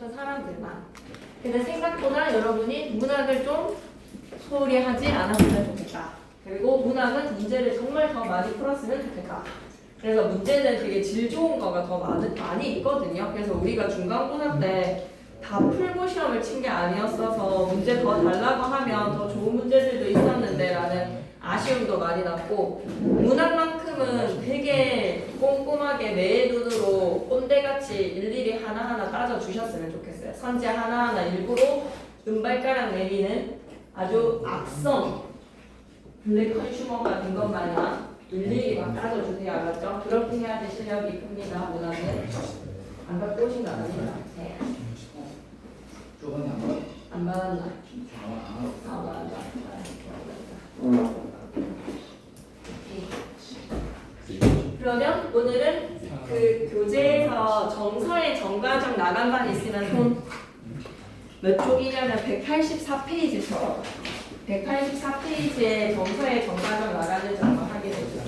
싶은 사람들만. 근데 생각보다 여러분이 문학을 좀 소홀히 하지 않았으면 좋겠다. 그리고 문학은 문제를 정말 더 많이 풀었으면 좋겠다. 그래서 문제는 되게 질 좋은 거가 더 많이 있거든요. 그래서 우리가 중간고사 때 다 풀고 시험을 친 게 아니었어서 문제 더 달라고 하면 더 좋은 문제들도 있었는데 라는 아쉬움도 많이 났고, 문학만큼은 되게 꼼꼼하게 내 눈으로 꼰대같이 일일이 하나하나 따져주셨으면 좋겠어요. 선제 하나하나 일부러 눈발가락 내리는 아주 악성 블랙 컨슈머가 된 것 마냥 일일이 막 따져주세요. 알았죠? 그렇게 해야지 실력이 큽니다. 문학은. 안 갖고 오신 거 아닙니다. 네. 저번에 안 받았나? 안 받았나? 그러면 오늘은 그 교재에서 정서의 정과정 나간반 있으면 손 몇 쪽이냐면 184페이지처럼 184페이지에 정서의 정과정 나가는 점을 하게 되죠.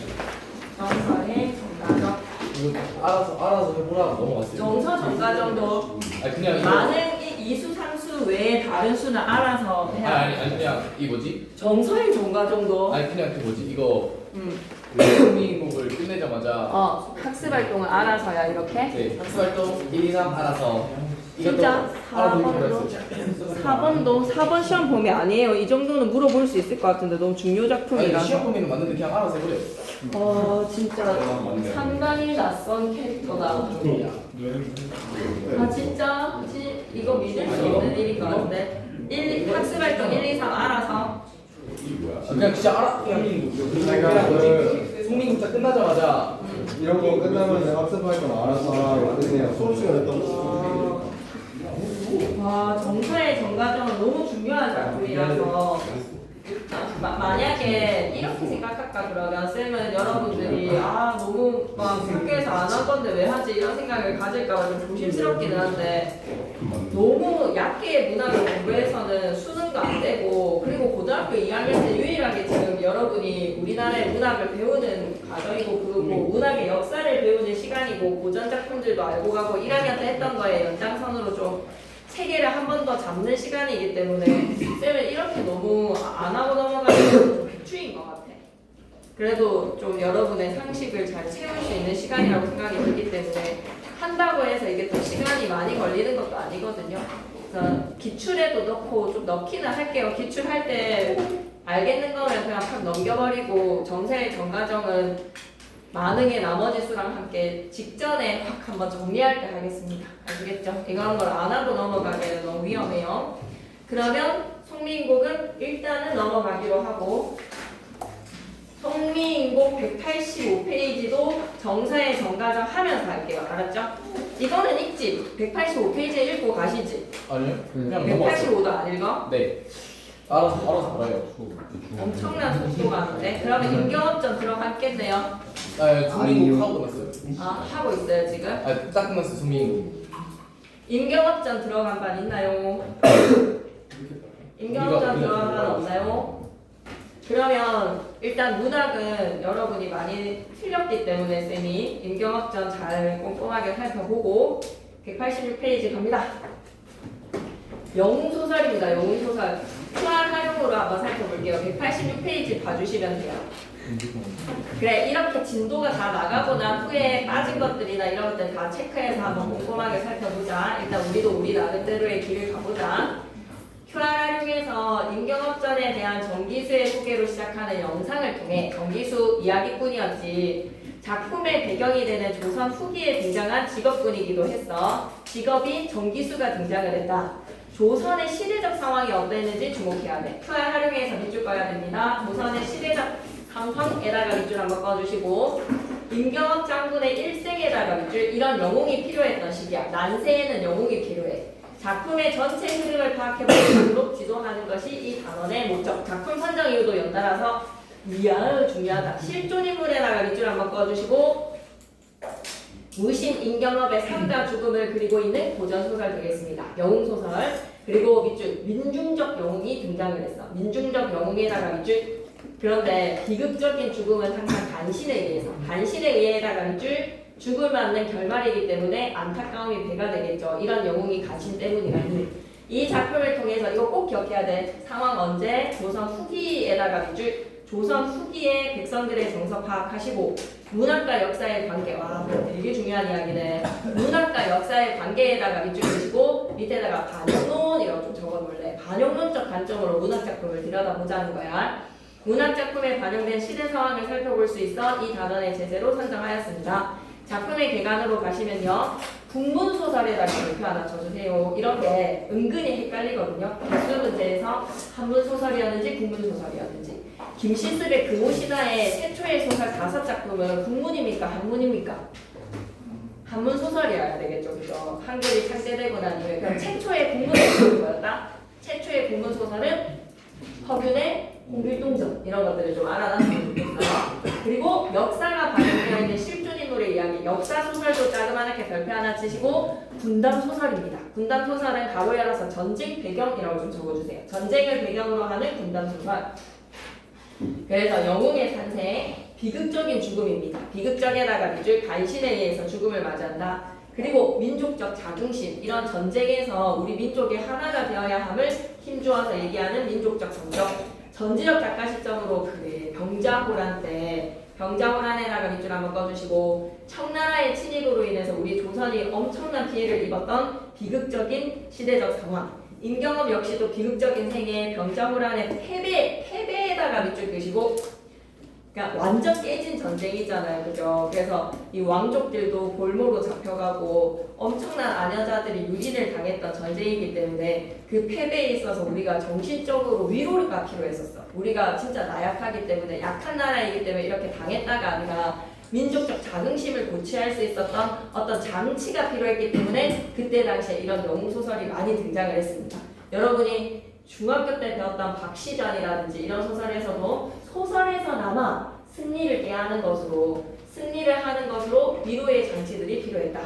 정서의 정과정. 이거 알아서 해보라고 넘어갔어요. 정서 정과정도 아니 그냥 이거 많은 이수 상수 외에 다른 수는 알아서 해야 돼. 아니 그냥 이 뭐지? 정서의 정과정도 아니 그냥 그 뭐지? 이거 국민곡을 끝내자마자 학습활동을 알아서야 이렇게. 네 학습활동 1, 2, 3 알아서 진짜 4번도 시험 범위 아니에요. 이 정도는 물어볼 수 있을 것 같은데 너무 중요 아니 작품이라서. 시험 보면 맞는데 그냥 알아서 해버려. 진짜 상당히 낯선 캐릭터다. 아 진짜? 이거 믿을 수 없는 일인 것 같은데. 학습활동 1, 2, 3 알아서. 그냥 진짜 알아. 그냥 뭐지? 국민국사 끝나자마자 이런 거 끝나면 학습활동 알아서 그냥 수업시간 했던 거. 와 정서의 정과정은 너무 중요한 작품이라서 만약에 이렇게 생각할까 그러면 쌤은 여러분들이 너무 막 학교에서 안 한 건데 왜 하지 이런 생각을 가질까 좀 조심스럽기는 한데, 너무 얕게 문학을 공부해서는 수능도 안 되고, 그리고 고등학교 2학년 때 유일하게 지금 여러분이 우리나라의 문학을 배우는 과정이고, 그리고 문학의 역사를 배우는 시간이고, 고전 작품들도 알고 가고 1학년 때 했던 거에 연장선으로 좀 체계를 한 번 더 잡는 시간이기 때문에 쌤은 이렇게 너무 안 하고 넘어가는 좀 비추인 것 같아. 그래도 좀 여러분의 상식을 잘 채울 수 있는 시간이라고 생각이 들기 때문에 한다고 해서 이게 또 시간이 많이 걸리는 것도 아니거든요. 그래서 기출에도 넣고 좀 넣기는 할게요. 기출할 때 알겠는 거면 그냥 팍 넘겨버리고, 정세의 정과정은 만응의 나머지 수랑 함께 직전에 확 한번 정리할 때 하겠습니다. 아시겠죠? 이런 걸 안 하고 넘어가기는 너무 위험해요. 그러면 성미인곡은 일단은 넘어가기로 하고, 성미인곡 185페이지도 정서의 정과정 하면서 할게요. 알았죠? 이거는 읽지? 185페이지 읽고 가시지? 아니요 그냥 넘어갔어요. 185도 안 읽어? 네 알아서 알아요. 엄청난 속도가 나는데? 그러면 임경업전 들어갔겠네요. 국민국 하고 끝났어요. 하고 있어요 지금? 딱 끝났어요 국민국. 임경업전 들어간 반 있나요? 임경업전 들어간 반 없나요? 그러면 일단 문학은 여러분이 많이 틀렸기 때문에 쌤이 임경업전 잘 꼼꼼하게 살펴보고 186페이지 갑니다. 영웅소설입니다. 영웅소설. 수학 활용으로 한번 살펴볼게요. 186페이지 봐주시면 돼요. 그래, 이렇게 진도가 다 나가고 난 후에 빠진 것들이나 이런 것들 다 체크해서 한번 꼼꼼하게 살펴보자. 일단 우리도 우리 나름대로의 길을 가보자. 휴학 활용에서 임경업전에 대한 정기수의 소개로 시작하는 영상을 통해, 정기수 이야기뿐이었지 작품의 배경이 되는 조선 후기에 등장한 직업군이기도 했어. 직업이 정기수가 등장을 했다. 조선의 시대적 상황이 어땠는지 주목해야 돼. 휴학 활용에서 밑줄 꺼야 됩니다. 조선의 시대적 상황에다가 밑줄 한번 꺼주시고, 임경업 장군의 일생에다가 밑줄. 이런 영웅이 필요했던 시기야. 난세에는 영웅이 필요해. 작품의 전체 흐름을 파악해보도록 지도하는 것이 이 단원의 목적. 작품 선정 이유도 연달아서 중요하다. 실존 인물에다가 밑줄 한번 꺼주시고, 무신 임경업의 삶과 죽음을 그리고 있는 고전소설 되겠습니다. 영웅소설. 그리고 밑줄 민중적 영웅이 등장을 했어. 민중적 영웅에다가 밑줄. 그런데 비극적인 죽음은 항상 간신에 의해서, 간신에 의해다가 밑줄 죽을 맞는 결말이기 때문에 안타까움이 배가 되겠죠. 이런 영웅이 가신 때문이라니. 이 작품을 통해서 이거 꼭 기억해야 돼. 상황 언제? 조선 후기에다가 밑줄. 조선 후기에 백성들의 정서 파악하시고 문학과 역사의 관계. 와, 되게 중요한 이야기네. 문학과 역사의 관계에다가 밑줄 그시고 밑에다가 반영론 이라고 좀 적어볼래. 반영론적 관점으로 문학 작품을 들여다보자는 거야. 문학 작품에 반영된 시대 상황을 살펴볼 수 있어 이 단원의 제재로 선정하였습니다. 작품의 개관으로 가시면요. 국문소설에다가 이렇게 하나 쳐주세요. 이렇게 은근히 헷갈리거든요. 기출 문제에서 한문소설이었는지 국문소설이었는지. 김시습의 금오시다의 최초의 소설 5작품은 국문입니까? 한문입니까? 한문소설이어야 되겠죠. 그죠? 한글이 창제되고 난 이후에 그럼 최초의 국문소설이 뭐였다? 최초의 국문소설은 허균의 홍길동전 이런 것들을 좀 알아놨으면 좋겠어요. 그리고 역사가 반영되어 있는 실존 인물의 이야기, 역사 소설도 자그마하게 별표 하나 치시고 군담 소설입니다. 군담 소설은 가로 열어서 전쟁 배경이라고 좀 적어주세요. 전쟁을 배경으로 하는 군담 소설. 그래서 영웅의 탄생, 비극적인 죽음입니다. 비극적에다가 밑줄 간신에 의해서 죽음을 맞이한다. 그리고 민족적 자긍심, 이런 전쟁에서 우리 민족이 하나가 되어야 함을 힘주어서 얘기하는 민족적 성적. 전지적 작가 시점으로 그래 병자호란 때 병자호란에다가 밑줄 한번 꺼주시고 청나라의 침입으로 인해서 우리 조선이 엄청난 피해를 입었던 비극적인 시대적 상황. 임경업 역시도 비극적인 생애 병자호란의 패배에다가 밑줄 그시고 그러니까 완전 깨진 전쟁이잖아요. 그죠? 그래서 이 왕족들도 볼모로 잡혀가고 엄청난 아녀자들이 유린을 당했던 전쟁이기 때문에 그 패배에 있어서 우리가 정신적으로 위로가 필요했었어. 우리가 진짜 나약하기 때문에 약한 나라이기 때문에 이렇게 당했다가 아니라 민족적 자긍심을 고취할 수 있었던 어떤 장치가 필요했기 때문에 그때 당시에 이런 영웅소설이 많이 등장을 했습니다. 여러분이 중학교 때 배웠던 박시전이라든지 이런 소설에서도 소설에서나마 승리를 꾀하는 것으로 승리를 하는 것으로 위로의 장치들이 필요했다.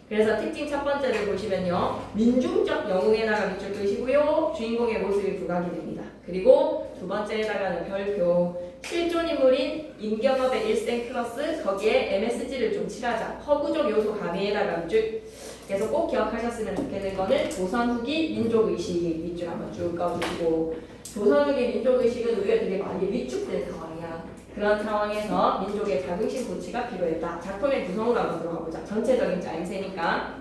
그래서 특징 첫 번째를 보시면요. 민중적 영웅에다가 밑줄 그시고요. 주인공의 모습이 부각이 됩니다. 그리고 두 번째에다가는 별표. 실존 인물인 임경업의 일생 플러스 거기에 MSG를 좀 칠하자. 허구적 요소 가미에다가 밑줄. 그래서 꼭 기억하셨으면 좋겠는 거는 조선 후기 민족의식 밑줄 한번 쭉 꺼주시고 조선 후기 민족의식은 우리가 되게 많이 위축된 상황이야. 그런 상황에서 민족의 자긍심 고취가 필요했다. 작품의 구성으로 한번 들어가 보자. 전체적인 짜임새니까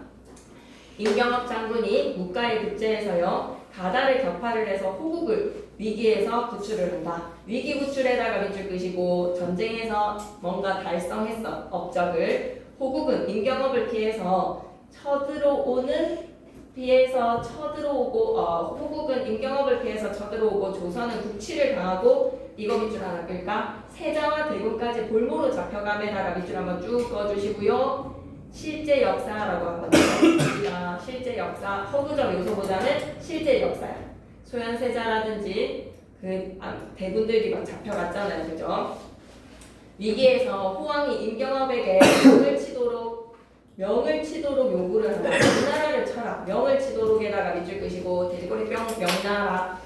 임경업 장군이 묵가의 급제에서요. 바다를 격파를 해서 호국을 위기에서 구출을 한다. 위기 구출에다가 밑줄 그시고 전쟁에서 뭔가 달성했어. 업적을. 호국은 임경업을 피해서 쳐들어오고 호국은 임경업을 피해서 쳐들어오고 조선은 국치를 당하고 이거 밑줄 하나 끌까? 세자와 대군까지 볼모로 잡혀감에다가 밑줄 한번 쭉 꺼주시고요. 실제 역사라고 한번 넣어봅니다. 실제 역사, 허구적 요소보다는 실제 역사야. 소현세자라든지 대군들이 막 잡혀갔잖아요, 그죠? 위기에서 호왕이 임경업에게 명을 치도록 요구를 한다. 명나라를 쳐라. 명을 치도록에다가 밑줄 끄시고 돼지꼬리 뿅 명나라.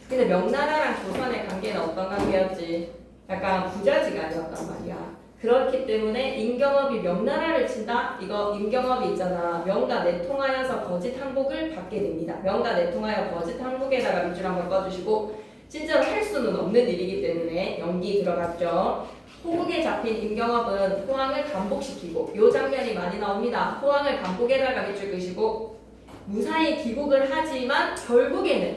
근데 명나라랑 조선의 관계는 어떤 관계였지? 약간 부자지간이었단 말이야. 그렇기 때문에 임경업이 명나라를 친다? 이거 임경업이 있잖아. 명과 내통하여서 거짓 항복을 받게 됩니다. 명과 내통하여 거짓 항복에다가 밑줄 한번 꺼주시고 진짜로 할 수는 없는 일이기 때문에 연기 들어갔죠. 호국에 잡힌 임경업은 호황을 감복시키고 요 장면이 많이 나옵니다. 호황을 감복에다가 밑줄 그시고 무사히 귀국을 하지만 결국에는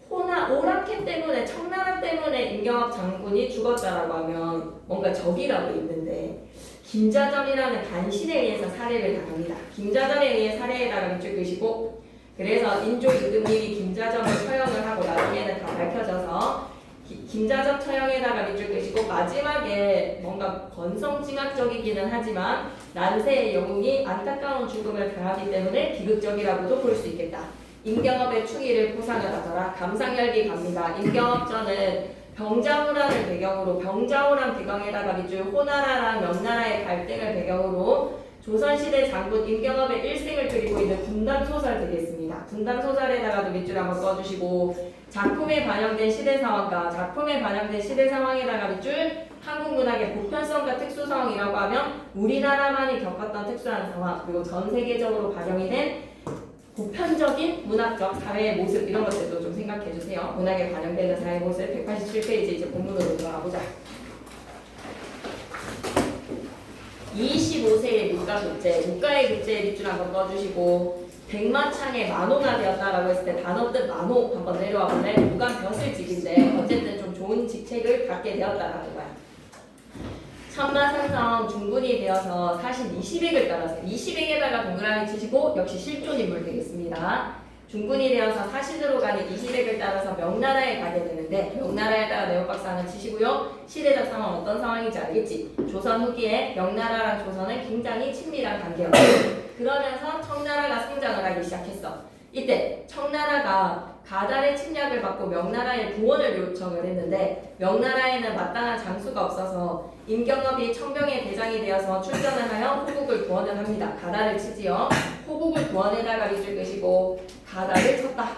오랑캐 때문에 청나라 때문에 임경업 장군이 죽었다라고 하면 뭔가 적이라고 있는데 김자점이라는 간신에 의해서 살해를 당합니다. 김자점에 의해 살해에다가 밑줄 그시고 그래서 인조 임금님이 김자점을 처형을 하고 나중에는 다 밝혀져서 김자점 처형에다가 밑줄 그시고 마지막에 뭔가 건성징악적이기는 하지만 난세의 영웅이 안타까운 죽음을 당하기 때문에 비극적이라고도 볼 수 있겠다. 임경업의 충의를 포상을 하더라. 감상열기 갑니다. 임경업전은 병자호란을 배경으로 병자호란 배경에다가 밑줄 호나라랑 명나라의 갈등을 배경으로 조선시대 장군 임경업의 일생을 그리고 있는 군담소설 되겠습니다. 군담소설에다가도 밑줄 한번 써주시고 작품에 반영된 시대 상황과 작품에 반영된 시대 상황에다가 밑줄 한국 문학의 보편성과 특수 상황이라고 하면 우리나라만이 겪었던 특수한 상황 그리고 전 세계적으로 반영이 된 보편적인 문학적 사회의 모습 이런 것들도 좀 생각해 주세요. 문학에 반영되는 사회의 모습 187페이지 이제 본문으로 들어가 보자. 25세의 문과 교재, 문과의 교재에 밑줄 한번 꺼주시고 백마창에 만호가 되었다라고 했을 때 단어 뜻 만호 한번 내려와 볼래? 무관 벼슬직인데 어쨌든 좀 좋은 직책을 갖게 되었다라는 거야. 천마산성 중군이 되어서 사신 20액을 따라서 20액에다가 동그라미 치시고 역시 실존 인물 되겠습니다. 중군이 되어서 사신으로 가는 20액을 따라서 명나라에 가게 되는데 명나라에다가 네오박스 하나 치시고요. 시대적 상황 어떤 상황인지 알겠지? 조선 후기에 명나라랑 조선은 굉장히 친밀한 관계였어요. 그러면서 청나라가 성장을 하기 시작했어. 이때 청나라가 가달의 침략을 받고 명나라에 구원을 요청을 했는데 명나라에는 마땅한 장수가 없어서 임경업이 청병의 대장이 되어서 출전을 하여 호국을 구원을 합니다. 가달을 치지요. 호국을 구원에다가 밑줄 끄시고 가달을 쳤다.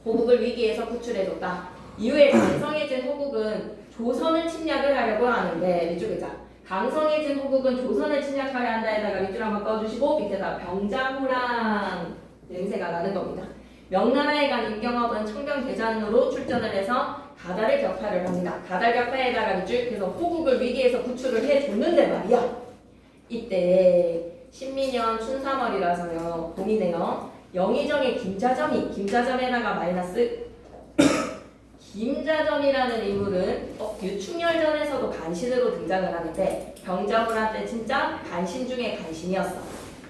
호국을 위기에서 구출해줬다. 이후에 강성해진 호국은 조선을 침략을 하려고 하는데 밑줄 끄자. 강성해진 호국은 조선을 침략하려 한다에다가 밑줄 한번 꺼주시고 밑에다 병자호랑 냄새가 나는 겁니다. 명나라에 간 임경업은 청병 대장으로 출전을 해서 가달을 격파를 합니다. 가달 격파에다가 밑줄 그래서 호국을 위기에서 구출을 해줬는데 말이야. 이때 신민년 춘삼월이라서요. 봄이네요. 영의정의 김자점에다가 마이너스 김자점이라는 인물은 유충열전에서도 간신으로 등장을 하는데 병자호란 때 진짜 간신 중에 간신이었어.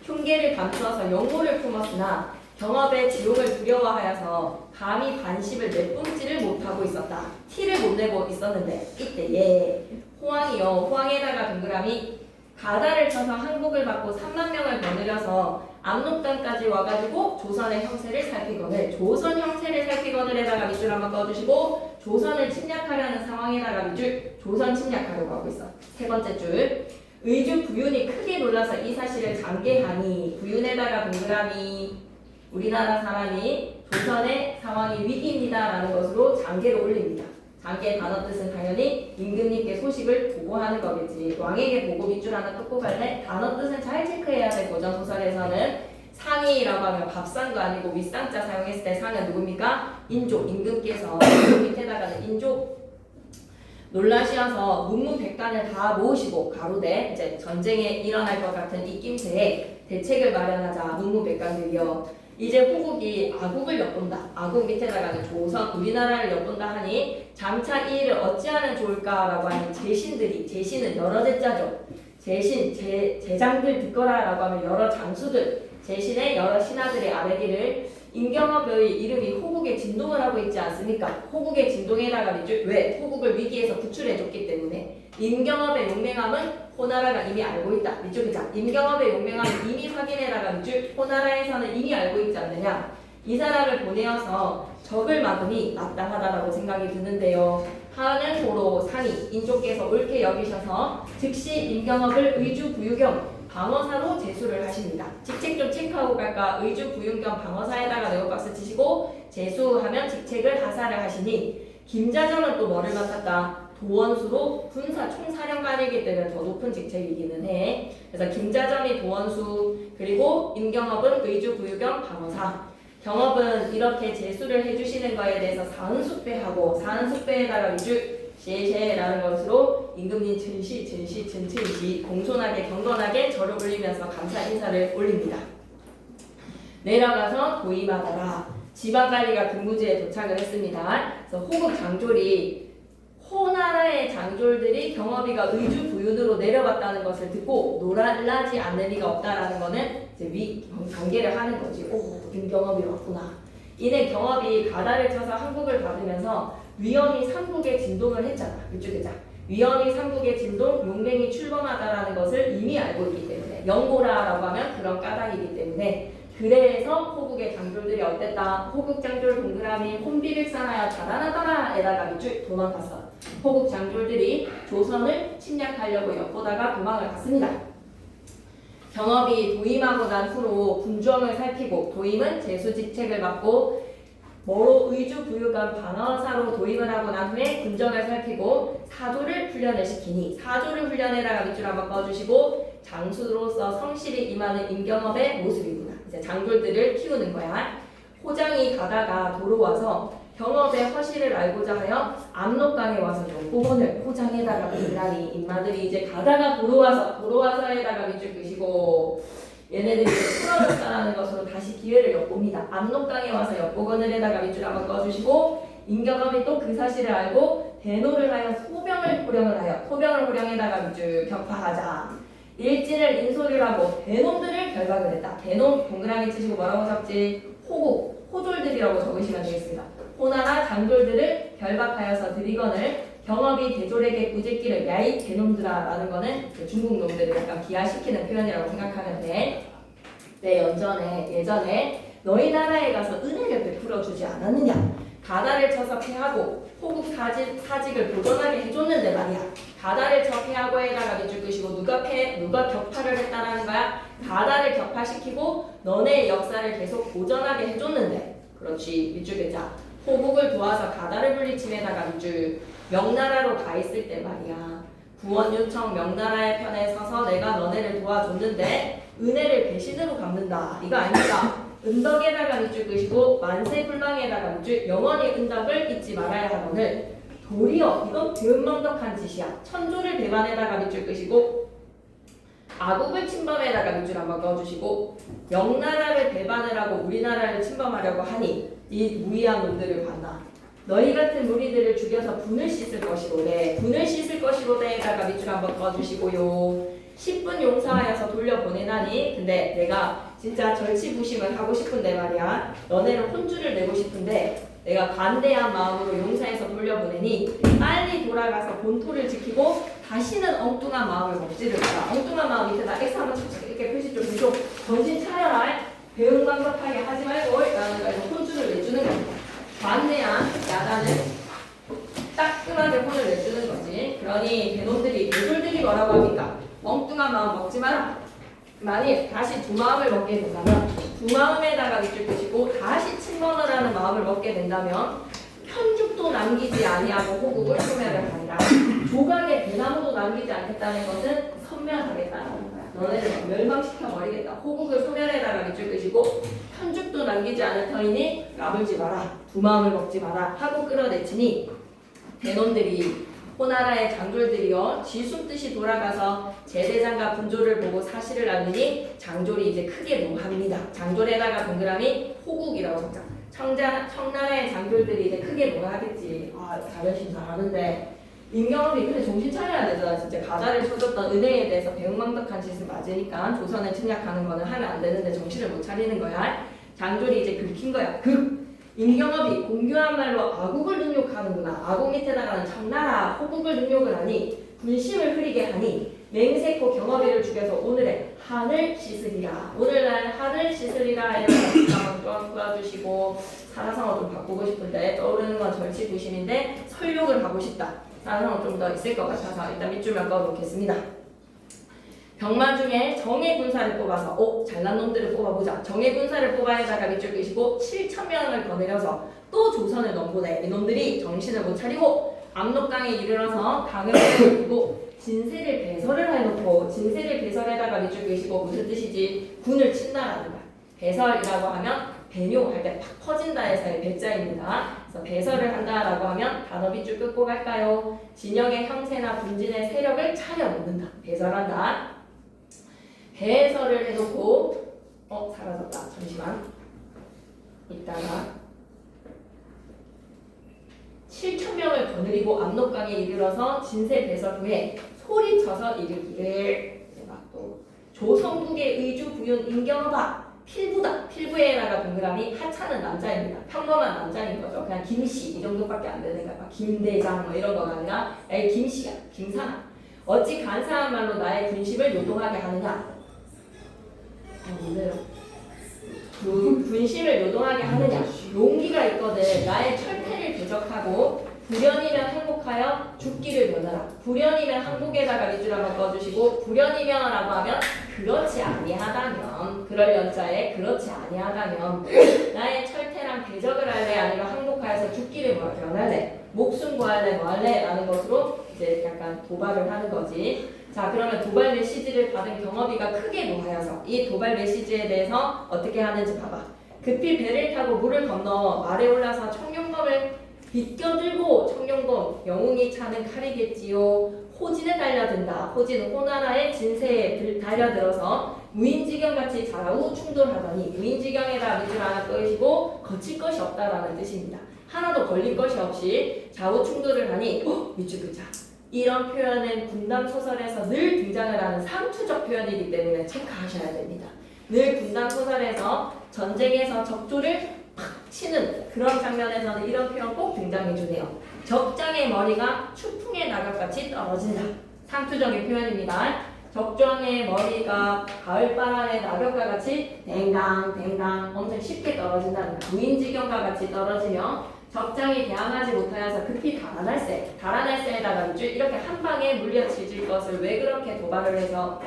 흉계를 감추어서 영모를 품었으나 경업의 지옥을 두려워하여서 감히 반십을 내뿜지를 못하고 있었다. 티를 못 내고 있었는데 이때 호황이요. 호황에다가 동그라미 가달을 쳐서 항복을 받고 3만 명을 거느려서 압록강까지 와가지고 조선의 형세를 살피거늘 조선 형세를 살피거늘에다가 밑줄 한번 꺼주시고 조선을 침략하려는 상황에다가 밑줄 조선 침략하려고 하고 있어. 세 번째 줄 의주 부윤이 크게 놀라서 이 사실을 장계하니 부윤에다가 동그라미 우리나라 사람이 조선의 상황이 위기입니다 라는 것으로 장계를 올립니다. 장계의 단어 뜻은 당연히 임금님께 소식을 보고하는 거겠지. 왕에게 보고 밑줄 하나 뜯고 갈래? 단어 뜻은 잘 체크해야 돼. 고전소설에서는 상이라고 하면 밥상도 아니고 윗상자 사용했을 때 상은 누굽니까? 인족, 임금께서 밑에다가는 인족 놀라시어서 문무백관을 다 모으시고 가로되 이제 전쟁에 일어날 것 같은 이 낌새에 대책을 마련하자 문무백관들이여 이제 호국이 아국을 엿본다. 아국 밑에다가는 조선 우리나라를 엿본다 하니 장차 이 일을 어찌하면 좋을까라고 하는 제신은 여러 제자죠. 제장들 듣거라라고 하면 여러 장수들 제신의 여러 신하들의 아뢰기를 임경업의 이름이 호국에 진동을 하고 있지 않습니까? 호국의 진동에다가 밑줄 왜? 호국을 위기에서 구출해줬기 때문에 임경업의 용맹함은 호나라가 이미 알고 있다. 밑줄 그자. 임경업의 용맹함은 이미 확인해라가 밑줄 호나라에서는 이미 알고 있지 않느냐. 이 사람을 보내어서 적을 막음이 마땅하다라고 생각이 드는데요. 하는 도로 상이 인족께서 옳게 여기셔서 즉시 임경업을 의주부유겸 방어사로 제수를 하십니다. 직책 좀 체크하고 갈까? 의주부유겸 방어사에다가 네오박스 치시고 제수하면 직책을 하사를 하시니 김자점은 또 뭐를 맡았다? 도원수로 군사 총사령관이기 때문에 더 높은 직책이기는 해. 그래서 김자점이 도원수 그리고 임경업은 의주부유겸 방어사. 경업은 이렇게 제수를 해주시는 거에 대해서 사은숙배하고 사은숙배에다가 위주 시에라는 것으로 임금님 전시 공손하게 경건하게 절을 올리면서 감사 인사를 올립니다. 내려가서 도임하다가 지방관리가 근무지에 도착을 했습니다. 그래서 호국 장졸이 호나라의 장졸들이 경업이가 의주 부윤으로 내려갔다는 것을 듣고 놀라지 않는 리가 없다라는 거는 이제 경계를 하는 거지. 오, 임경업이 왔구나. 이는 경업이 가달을 쳐서 항복을 받으면서 위험이 삼국에 진동을 했잖아. 이쪽에자. 위험이 삼국에 진동, 용맹이 출범하다라는 것을 이미 알고 있기 때문에 영고라라고 하면 그런 까닭이기 때문에 그래서 호국의 장졸들이 어땠다? 호국 장졸 동그라미 혼비백산하여 자라나더라에다가 밑줄 도망갔어. 호국 장졸들이 조선을 침략하려고 엿보다가 도망을 갔습니다. 경업이 도임하고 난 후로 군주엄을 살피고 도임은 제수직책을 맡고 뭐로 의주 부유관 방어사로 도임을 하고 난 후에 군정을 살피고 사조를 훈련을 시키니 사조를 훈련에다가 밑줄 한번 꺼주시고 장수로서 성실히 임하는 임경업의 모습이구나. 이제 장졸들을 키우는 거야. 호장이 가다가 도로 와서 경업의 허실을 알고자 하여 압록강에 와서 엿보건을 호장에다가 그라니 인마들이 이제 가다가 도로 와서에다가 밑줄 끄시고 얘네들이 풀어졌다는 것으로 다시 기회를 엿봅니다. 압록강에 와서 엿보건을 에다가 밑줄 한번 꺼주시고 임경업이 또 그 사실을 알고 대노를 하여 소병을 호령에다가 밑줄 격파하자. 일진을 인소리를 하고 대놈들을 결박을 했다. 대놈 동그라미 치시고 뭐라고 적지? 호졸들이라고 적으시면 되겠습니다. 호나라 장졸들을 결박하여서 드리건을 경업이 대졸에게 꾸짖기를 야이 대놈들아 라는 거는 중국 놈들을 약간 비하시키는 표현이라고 생각하면 돼. 내 예전에 너희 나라에 가서 은혜를 베풀어 주지 않았느냐. 가다를 쳐서 패하고 호국 사직을 보존하게 해줬는데 말이야. 가다를 쳐 패하고에다가 밑줄 끄시고 누가 격파를 했다라는 거야. 가다를 격파시키고 너네 역사를 계속 보존하게 해줬는데 그렇지 밑줄 끄자. 호국을 도와서 가다를 물리침에다가 밑줄 명나라로 가 있을 때 말이야. 구원 요청 명나라의 편에 서서 내가 너네를 도와줬는데 은혜를 배신으로 갚는다. 이거 아닙니다. 은덕에다가 밑줄 끄시고 만세불망에다가 밑줄 영원히 은덕을 잊지 말아야 하거늘 도리어 이건 배은망덕한 짓이야. 천조를 배반에다가 밑줄 끄시고 아국을 침범에다가 밑줄 한번 그어주시고 명나라를 배반을 하고 우리나라를 침범하려고 하니 이 무의한 놈들을 봤나. 너희 같은 무리들을 죽여서 분을 씻을 것이로래. 분을 씻을 것이로래에다가 밑줄 한번 그어주시고요. 10분 용사하여서 돌려보내나니 근데 내가 진짜 절치부심을 하고 싶은데 말이야. 너네를 혼주를 내고 싶은데 내가 관대한 마음으로 용사해서 돌려보내니 빨리 돌아가서 본토를 지키고 다시는 엉뚱한 마음을 먹지를 마라. 엉뚱한 마음 밑에다 X 한번 쳐 이렇게 표시 좀 해줘. 정신 차려라. 배은망덕하게 하지 말고 라는 거에서 혼주를 내주는 겁니다. 관대한 야단을 따끔하게 혼을 내주는 거지. 그러니 대놈들이 대졸들이 뭐라고 합니까? 엉뚱한 마음 먹지 마라. 만일 다시 두 마음을 먹게 된다면 두 마음에다가 밑줄 끄시고 다시 침범을 하는 마음을 먹게 된다면 편죽도 남기지 아니하고 호국을 소멸을 하리라. 조각의 대나무도 남기지 않겠다는 것은 선멸하겠다는 거야. 너네를 멸망시켜 버리겠다. 호국을 소멸에다가 밑줄 끄시고 편죽도 남기지 않을 터이니 까불지 마라. 두 마음을 먹지 마라 하고 끌어내치니 대놈들이 호나라의 장졸들이여 지숨듯이 돌아가서 제대장과 분조를 보고 사실을 알느니 장졸이 이제 크게 노합니다. 장졸에다가 동그라미 호국이라고 적자. 청나라의 장졸들이 이제 크게 노하겠지. 아 자존심 잘하는데 임경업이 근데 정신 차려야 되잖아. 진짜 가다를 쳐줬던 은혜에 대해서 배은망덕한 짓을 맞으니까 조선을 침략하는 거는 하면 안 되는데 정신을 못 차리는 거야. 장졸이 이제 긁힌 거야. 임경업이 공교한 말로 아국을 능욕하는구나. 아국 밑에다가는 청나라 호국을 능욕을 하니 군심을 흐리게 하니 맹세코 경업이를 죽여서 오늘의 한을 씻으리라. 오늘날 한을 씻으리라 이런 좀 풀어주시고 사라성어 좀 바꾸고 싶은데 떠오르는 건 절치부심인데 설욕을 하고 싶다. 사라성어 좀 더 있을 것 같아서 일단 밑줄만 꺼놓겠습니다. 병마 중에 정예 군사를 뽑아서 잘난 놈들을 뽑아보자. 정예 군사를 뽑아야다가 밑줄 끄시고 7,000명을 거느려서 또 조선을 넘보내. 이놈들이 정신을 못 차리고 압록강에 이르러서 강을 건너고 진세를 배설을 해놓고 진세를 배설에다가 밑줄 끄시고 무슨 뜻이지? 군을 친다라는 거야. 배설이라고 하면 배뇨할 때 팍 퍼진다 해서의 배자입니다. 그래서 배설을 한다라고 하면 단어 밑줄 끄고 갈까요? 진영의 형세나 군진의 세력을 차려놓는다. 배설한다. 배설을 해놓고 사라졌다. 잠시만. 이따가 7,000명을 거느리고 압록강에 이르러서 진세 배설 후에 소리쳐서 이르기를 제가 또 조선국의 의주 부윤 임경업아 필부다. 필부에다가 동그라미 하차는 남자입니다. 평범한 남자인 거죠. 그냥 김씨 이 정도밖에 안 되는 거야. 김대장 뭐 이런 거가 아니라 야이 김씨야. 김상아. 어찌 간사한 말로 나의 군심을 요동하게 하느냐. 그 군심을 요동하게 하느냐. 용기가 있거든. 나의 철퇴를 대적하고 불연이면 행복하여 죽기를 면하라. 불연이면 항복에다가 밑줄 한번 꺼주시고 불연이면라고 하면 그렇지 아니하다면 그럴 연자에 그렇지 아니하다면 나의 철퇴랑 대적을 할래 아니면 항복하여서 죽기를 변할래 목숨 구할래 뭐 할래 라는 것으로 이제 약간 도발을 하는 거지. 자 그러면 도발 메시지를 받은 경업이가 크게 노하여서 이 도발 메시지에 대해서 어떻게 하는지 봐봐. 급히 배를 타고 물을 건너 말에 올라서 청룡검을 비껴들고 청룡검 영웅이 차는 칼이겠지요. 호진에 달려든다. 호진은 호나라의 진세에 달려들어서 무인지경같이 좌우 충돌하더니 무인지경에다 밑줄 하나 끄시고 거칠 것이 없다라는 뜻입니다. 하나도 걸릴 것이 없이 좌우 충돌을 하니 밑줄 끄자. 이런 표현은 군담 소설에서 늘 등장을 하는 상투적 표현이기 때문에 체크하셔야 됩니다. 늘 군담 소설에서 전쟁에서 적조를 팍 치는 그런 장면에서는 이런 표현 꼭 등장해 주네요. 적장의 머리가 추풍의 낙엽같이 떨어진다. 상투적인 표현입니다. 적장의 머리가 가을바람의 낙엽과 같이 댕강 엄청 쉽게 떨어진다는 거야. 무인지경과 같이 떨어지며 적장이 대항하지 못하여서 급히 달아날새에다가 밑줄 이렇게 한 방에 물려치질 것을 왜 그렇게 도발을 해서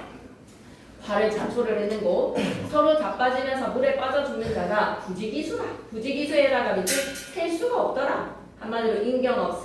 발을 자초를 했는고 서로 자빠지면서 물에 빠져 죽는 자가 부지기수라. 부지기수에다가 밑줄 셀 수가 없더라. 한마디로 인경업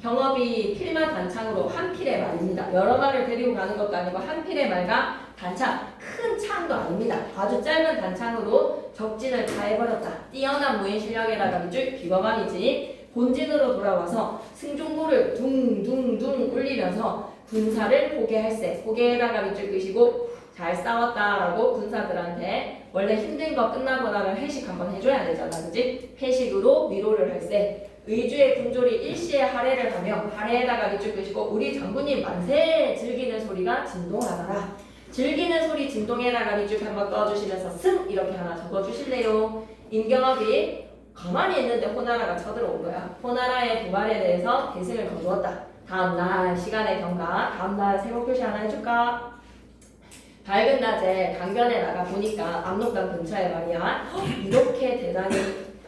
경업이 필만 단창으로 한 필의 말입니다. 여러 말을 데리고 가는 것도 아니고 한 필의 말과 단창, 큰 창도 아닙니다. 아주 짧은 단창으로 적진을 다 해버렸다. 뛰어난 무인 실력에다가 밑줄 비범함이지. 본진으로 돌아와서 승종고를 둥둥둥 울리면서 군사를 포개할세. 포개에다가 밑줄 끄시고 잘 싸웠다라고 군사들한테 원래 힘든 거 끝나고 나면 회식 한번 해줘야 되잖아, 그지? 회식으로 위로를 할세. 의주의 군졸이 일시에 할애를 하며 할애에다가 밑줄 끄시고 우리 장군님 만세 즐기는 소리가 진동하더라. 즐기는 소리 진동에다가 밑줄 한번 꺼주시면서 승 이렇게 하나 적어주실래요? 임경업이 가만히 있는데 호나라가 쳐들어온 거야. 호나라의 도발에 대해서 대승을 거두었다. 다음날 시간의 경과 다음날 세목 표시 하나 해줄까? 밝은 낮에 강변에 나가 보니까 압록강 근처에 말이야 이렇게 대단히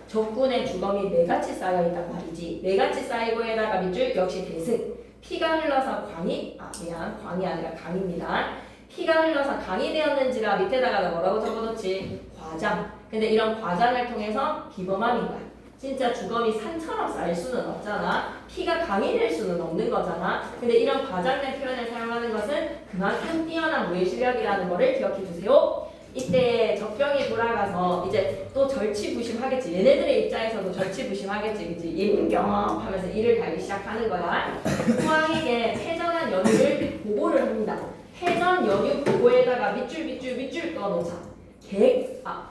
적군의 주검이 매같이 쌓여있단 말이지. 매같이 쌓이고에다가 밑줄 역시 대승. 피가 흘러서 광이 아니라 강입니다. 피가 흘러서 강이 되었는지라 밑에다가 뭐라고 적어놓지? 과장. 근데 이런 과장을 통해서 기범함인 거야. 진짜 주검이 산처럼 쌓일 수는 없잖아. 피가 강이 될 수는 없는 거잖아. 근데 이런 과장된 표현을 사용하는 것은 그만큼 뛰어난 무예 실력이라는 거를 기억해 두세요. 이때 적병이 돌아가서 이제 또 절치부심하겠지. 얘네들의 입장에서도 절치부심하겠지. 그치? 임경 하면서 일을 달기 시작하는 거야. 포항에게 패전한 연유를 보고를 합니다. 패전 연유 보고에다가 밑줄 떠놓자.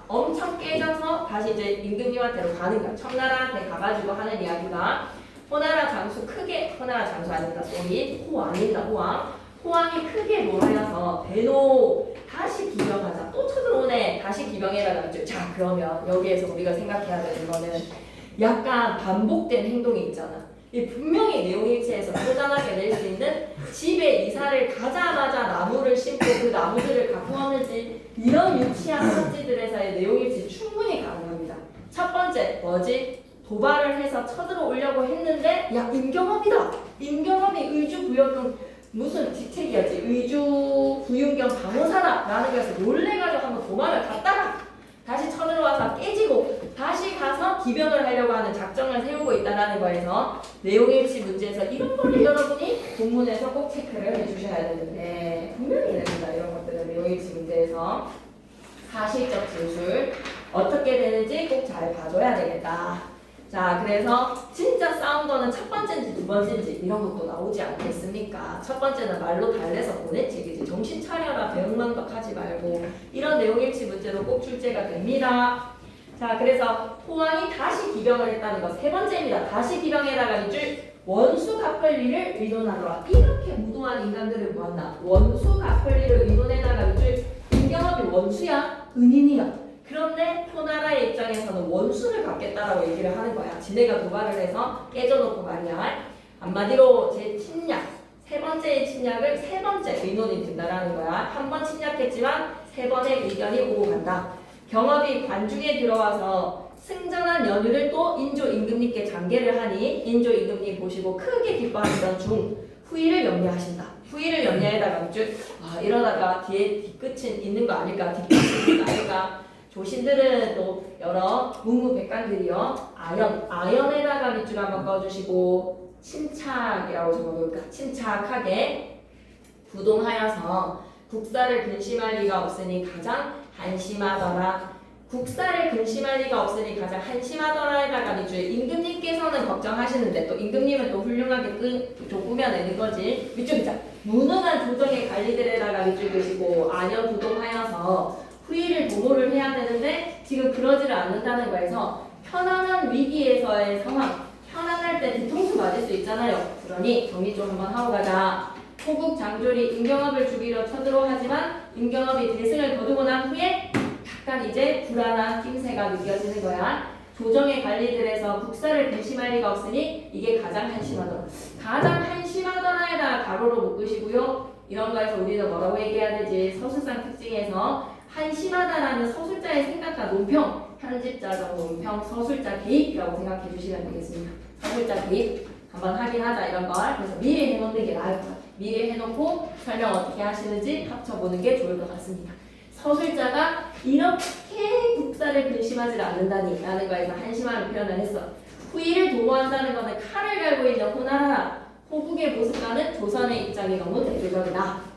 엄청 깨져서 다시 이제 임금님한테로 가는 거야. 청나라한테 가가지고 하는 이야기가 호나라 장수 아닙니다. 호황이 크게 노하여서 배노 다시 기병하자. 또 쳐들어오네. 다시 기병해라. 자 그러면 여기에서 우리가 생각해야 되는 거는 약간 반복된 행동이 있잖아. 이 분명히 내용일치에서 표단하게 낼 수 있는 집에 이사를 가자마자 나무를 심고 그 나무들을 갖고 왔는지 이런 유치한 편지들에서의 내용일치 충분히 가능합니다. 첫 번째 뭐지? 도발을 해서 쳐들어오려고 했는데 야 임경업이다. 임경업이 의주 부여경 무슨 직책이었지? 의주 부윤경 강호사다 라는 거에서 놀래가지고 한번 도망을 갔다가 다시 쳐들어와서 깨지고 다시 가서 기병을 하려고 하는 작정을 세우고 있다는 거에서 내용일치 문제에서 이런 거를 여러분이 본문에서 꼭 체크를 해주셔야 되는데 분명히 됩니다. 이런 것들은 내용일치 문제에서 사실적 진술 어떻게 되는지 꼭 잘 봐줘야 되겠다. 자 그래서 진짜 싸운 거는 첫 번째인지 두 번째인지 이런 것도 나오지 않겠습니까? 첫 번째는 말로 달래서 보냈지 그지? 정신 차려라 배웅망덕하지 말고 이런 내용일치 문제도 꼭 출제가 됩니다. 자 그래서 포항이 다시 기병을 했다는 거 세 번째입니다. 다시 기병에다가 밑줄 원수 갚을 일을 의논하더라. 이렇게 무도한 인간들을 모았나? 원수 갚을 일을 의논에다가 밑줄 임경업이 원수야? 은인이야? 그런데 포나라의 입장에서는 원수를 갚겠다라고 얘기를 하는 거야. 지네가 도발을 해서 깨져놓고 말이야. 한마디로 제 침략, 세 번째의 침략을 세 번째 의논이 된다라는 거야. 한 번 침략했지만 세 번의 의견이 오고 간다. 경업이 관중에 들어와서 승전한 연유를 또 인조 임금님께 장계를 하니 인조 임금님 보시고 크게 기뻐하시던 중 후일을 염려하신다. 후일을 연야에다가 밑줄. 이러다가 뒤에 뒤끝은 있는 거 아닐까? 뒷끝은 있는 거 아닐까? 조신들은 또 여러 문무백관들이요. 아연에다가 밑줄 한번 꺼주시고 침착이라고 적어볼까? 침착하게 부동하여서 국사를 근심할 리가 없으니 가장 한심하더라. 국사를 근심할 리가 없으니 가장 한심하더라에다가 밑줄. 임금님께서는 걱정하시는데 또 임금님은 또 훌륭하게 좀 꾸며내는 거지. 밑줄이자. 무능한 조정의 관리들에다가 밑줄 그시고 안연 부동하여서 후일을 도모를 해야 되는데 지금 그러지를 않는다는 거에서 편안한 위기에서의 상황, 편안할 때 뒤통수 맞을 수 있잖아요. 그러니 정리 좀 한번 하고 가자. 호국 장졸이 임경업을 죽이려 쳐들어 하지만 임경업이 대승을 거두고 난 후에 약간 이제 불안한 낌새가 느껴지는 거야. 조정의 관리들에서 국사를 근심할 리가 없으니 이게 가장 한심하더라. 가장 한심하더라에다가 가로로 묶으시고요. 이런 거에서 우리는 뭐라고 얘기해야 되지? 서술상 특징에서 한심하다라는 서술자의 생각과 논평, 편집자적 논평, 서술자 개입이라고 생각해 주시면 되겠습니다. 서술자 개입 한번 확인하자 이런 걸. 그래서 미리 해놓는 게 나을 것 같아요. 미리 해놓고 설명 어떻게 하시는지 합쳐보는 게 좋을 것 같습니다. 서술자가 이렇게 국사를 근심하지 않는다니 라는 거에서 한심함을 표현을 했어. 후일을 도모한다는 것은 칼을 갈고 있는 호나라. 호국의 모습과는 조선의 입장이 너무 대조적이다.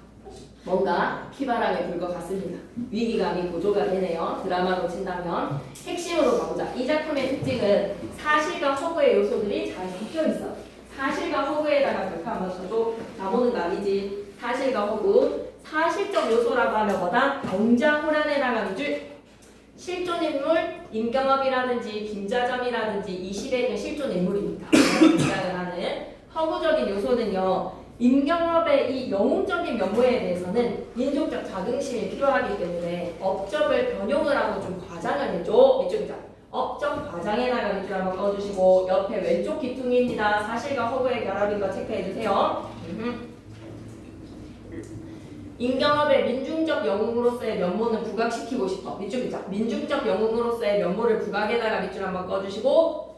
뭔가 피바람이 불 것 같습니다. 위기감이 고조가 되네요. 드라마로 친다면. 핵심으로 가보자. 이 작품의 특징은 사실과 허구의 요소들이 잘 섞여 있어. 사실과 허구에다가 별표 한번 쳐줘. 가보는 거 아니지. 사실과 허구. 사실적 요소라고 하면 뭐다? 병자호란에다가 밑줄. 실존 인물, 임경업이라든지 김자점이라든지 이 시대의 실존 인물입니다. 등장을 하는 허구적인 요소는요. 임경업의 이 영웅적인 면모에 대해서는 민족적 자긍심이 필요하기 때문에 업적을 변용을 하고 좀 과장을 해줘. 이쪽이죠. 업적 과장에다가 밑줄 한번 꺼주시고 옆에 왼쪽 기퉁입니다. 사실과 허구의 결합인 거 체크해주세요. 임경업의 민중적 영웅으로서의 면모는 부각시키고 싶어. 밑줄이죠. 민중적 영웅으로서의 면모를 부각에다가 밑줄 한번 꺼주시고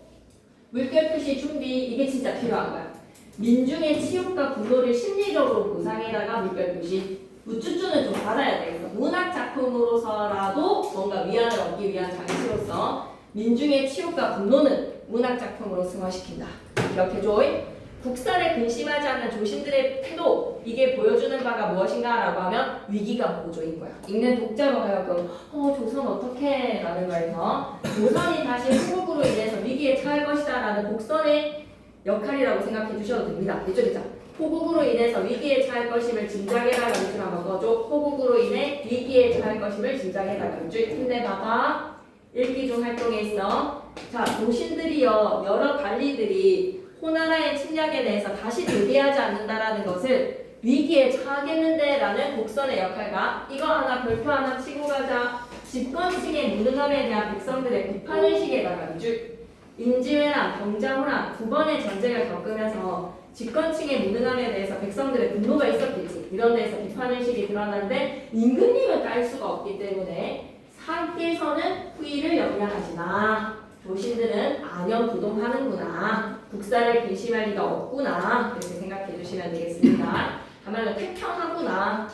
물결 표시 준비. 이게 진짜 필요한 거야. 민중의 치욕과 분노를 심리적으로 보상에다가 물결 표시. 우쭈쭈는 좀 받아야 되겠어. 문학 작품으로서라도 뭔가 위안을 얻기 위한 장치로서 민중의 치욕과 분노는 문학 작품으로 승화시킨다. 이렇게 조이. 국사를 근심하지 않는 조신들의 태도, 이게 보여주는 바가 무엇인가라고 하면 위기감 고조인 거야. 읽는 독자로 하여금 조선 어떡해? 라는 거에서 조선이 다시 후국으로 인해서 위기에 처할 것이다 라는 곡선의 역할이라고 생각해 주셔도 됩니다. 이쪽이죠. 호국으로 인해서 위기에 처할 것임을 짐작해다가 밑줄 한번 꺼줘. 호국으로 인해 위기에 처할 것임을 짐작해다가 밑줄. 힘내봐봐. 읽기 중 활동에 있어. 자, 조신들이요, 여러 관리들이 호나라의 침략에 대해서 다시 대비하지 않는다라는 것을 위기에 처하겠는데 라는 곡선의 역할과 이거 하나 별표 하나 치고 가자. 집권층의 무능함에 대한 백성들의 비판의식에다가 밑줄. 임지회랑 병자호랑 두 번의 전쟁을 겪으면서 집권층의 무능함에 대해서 백성들의 분노가 있었겠지. 이런 데서 비판의식이 드러나는데 임금님은 깔 수가 없기 때문에 상께서는 후일을 염려하지 마. 조신들은 안연부동하는구나. 국사를 근심할 리가 없구나. 이렇게 생각해 주시면 되겠습니다. 다만 태평하구나.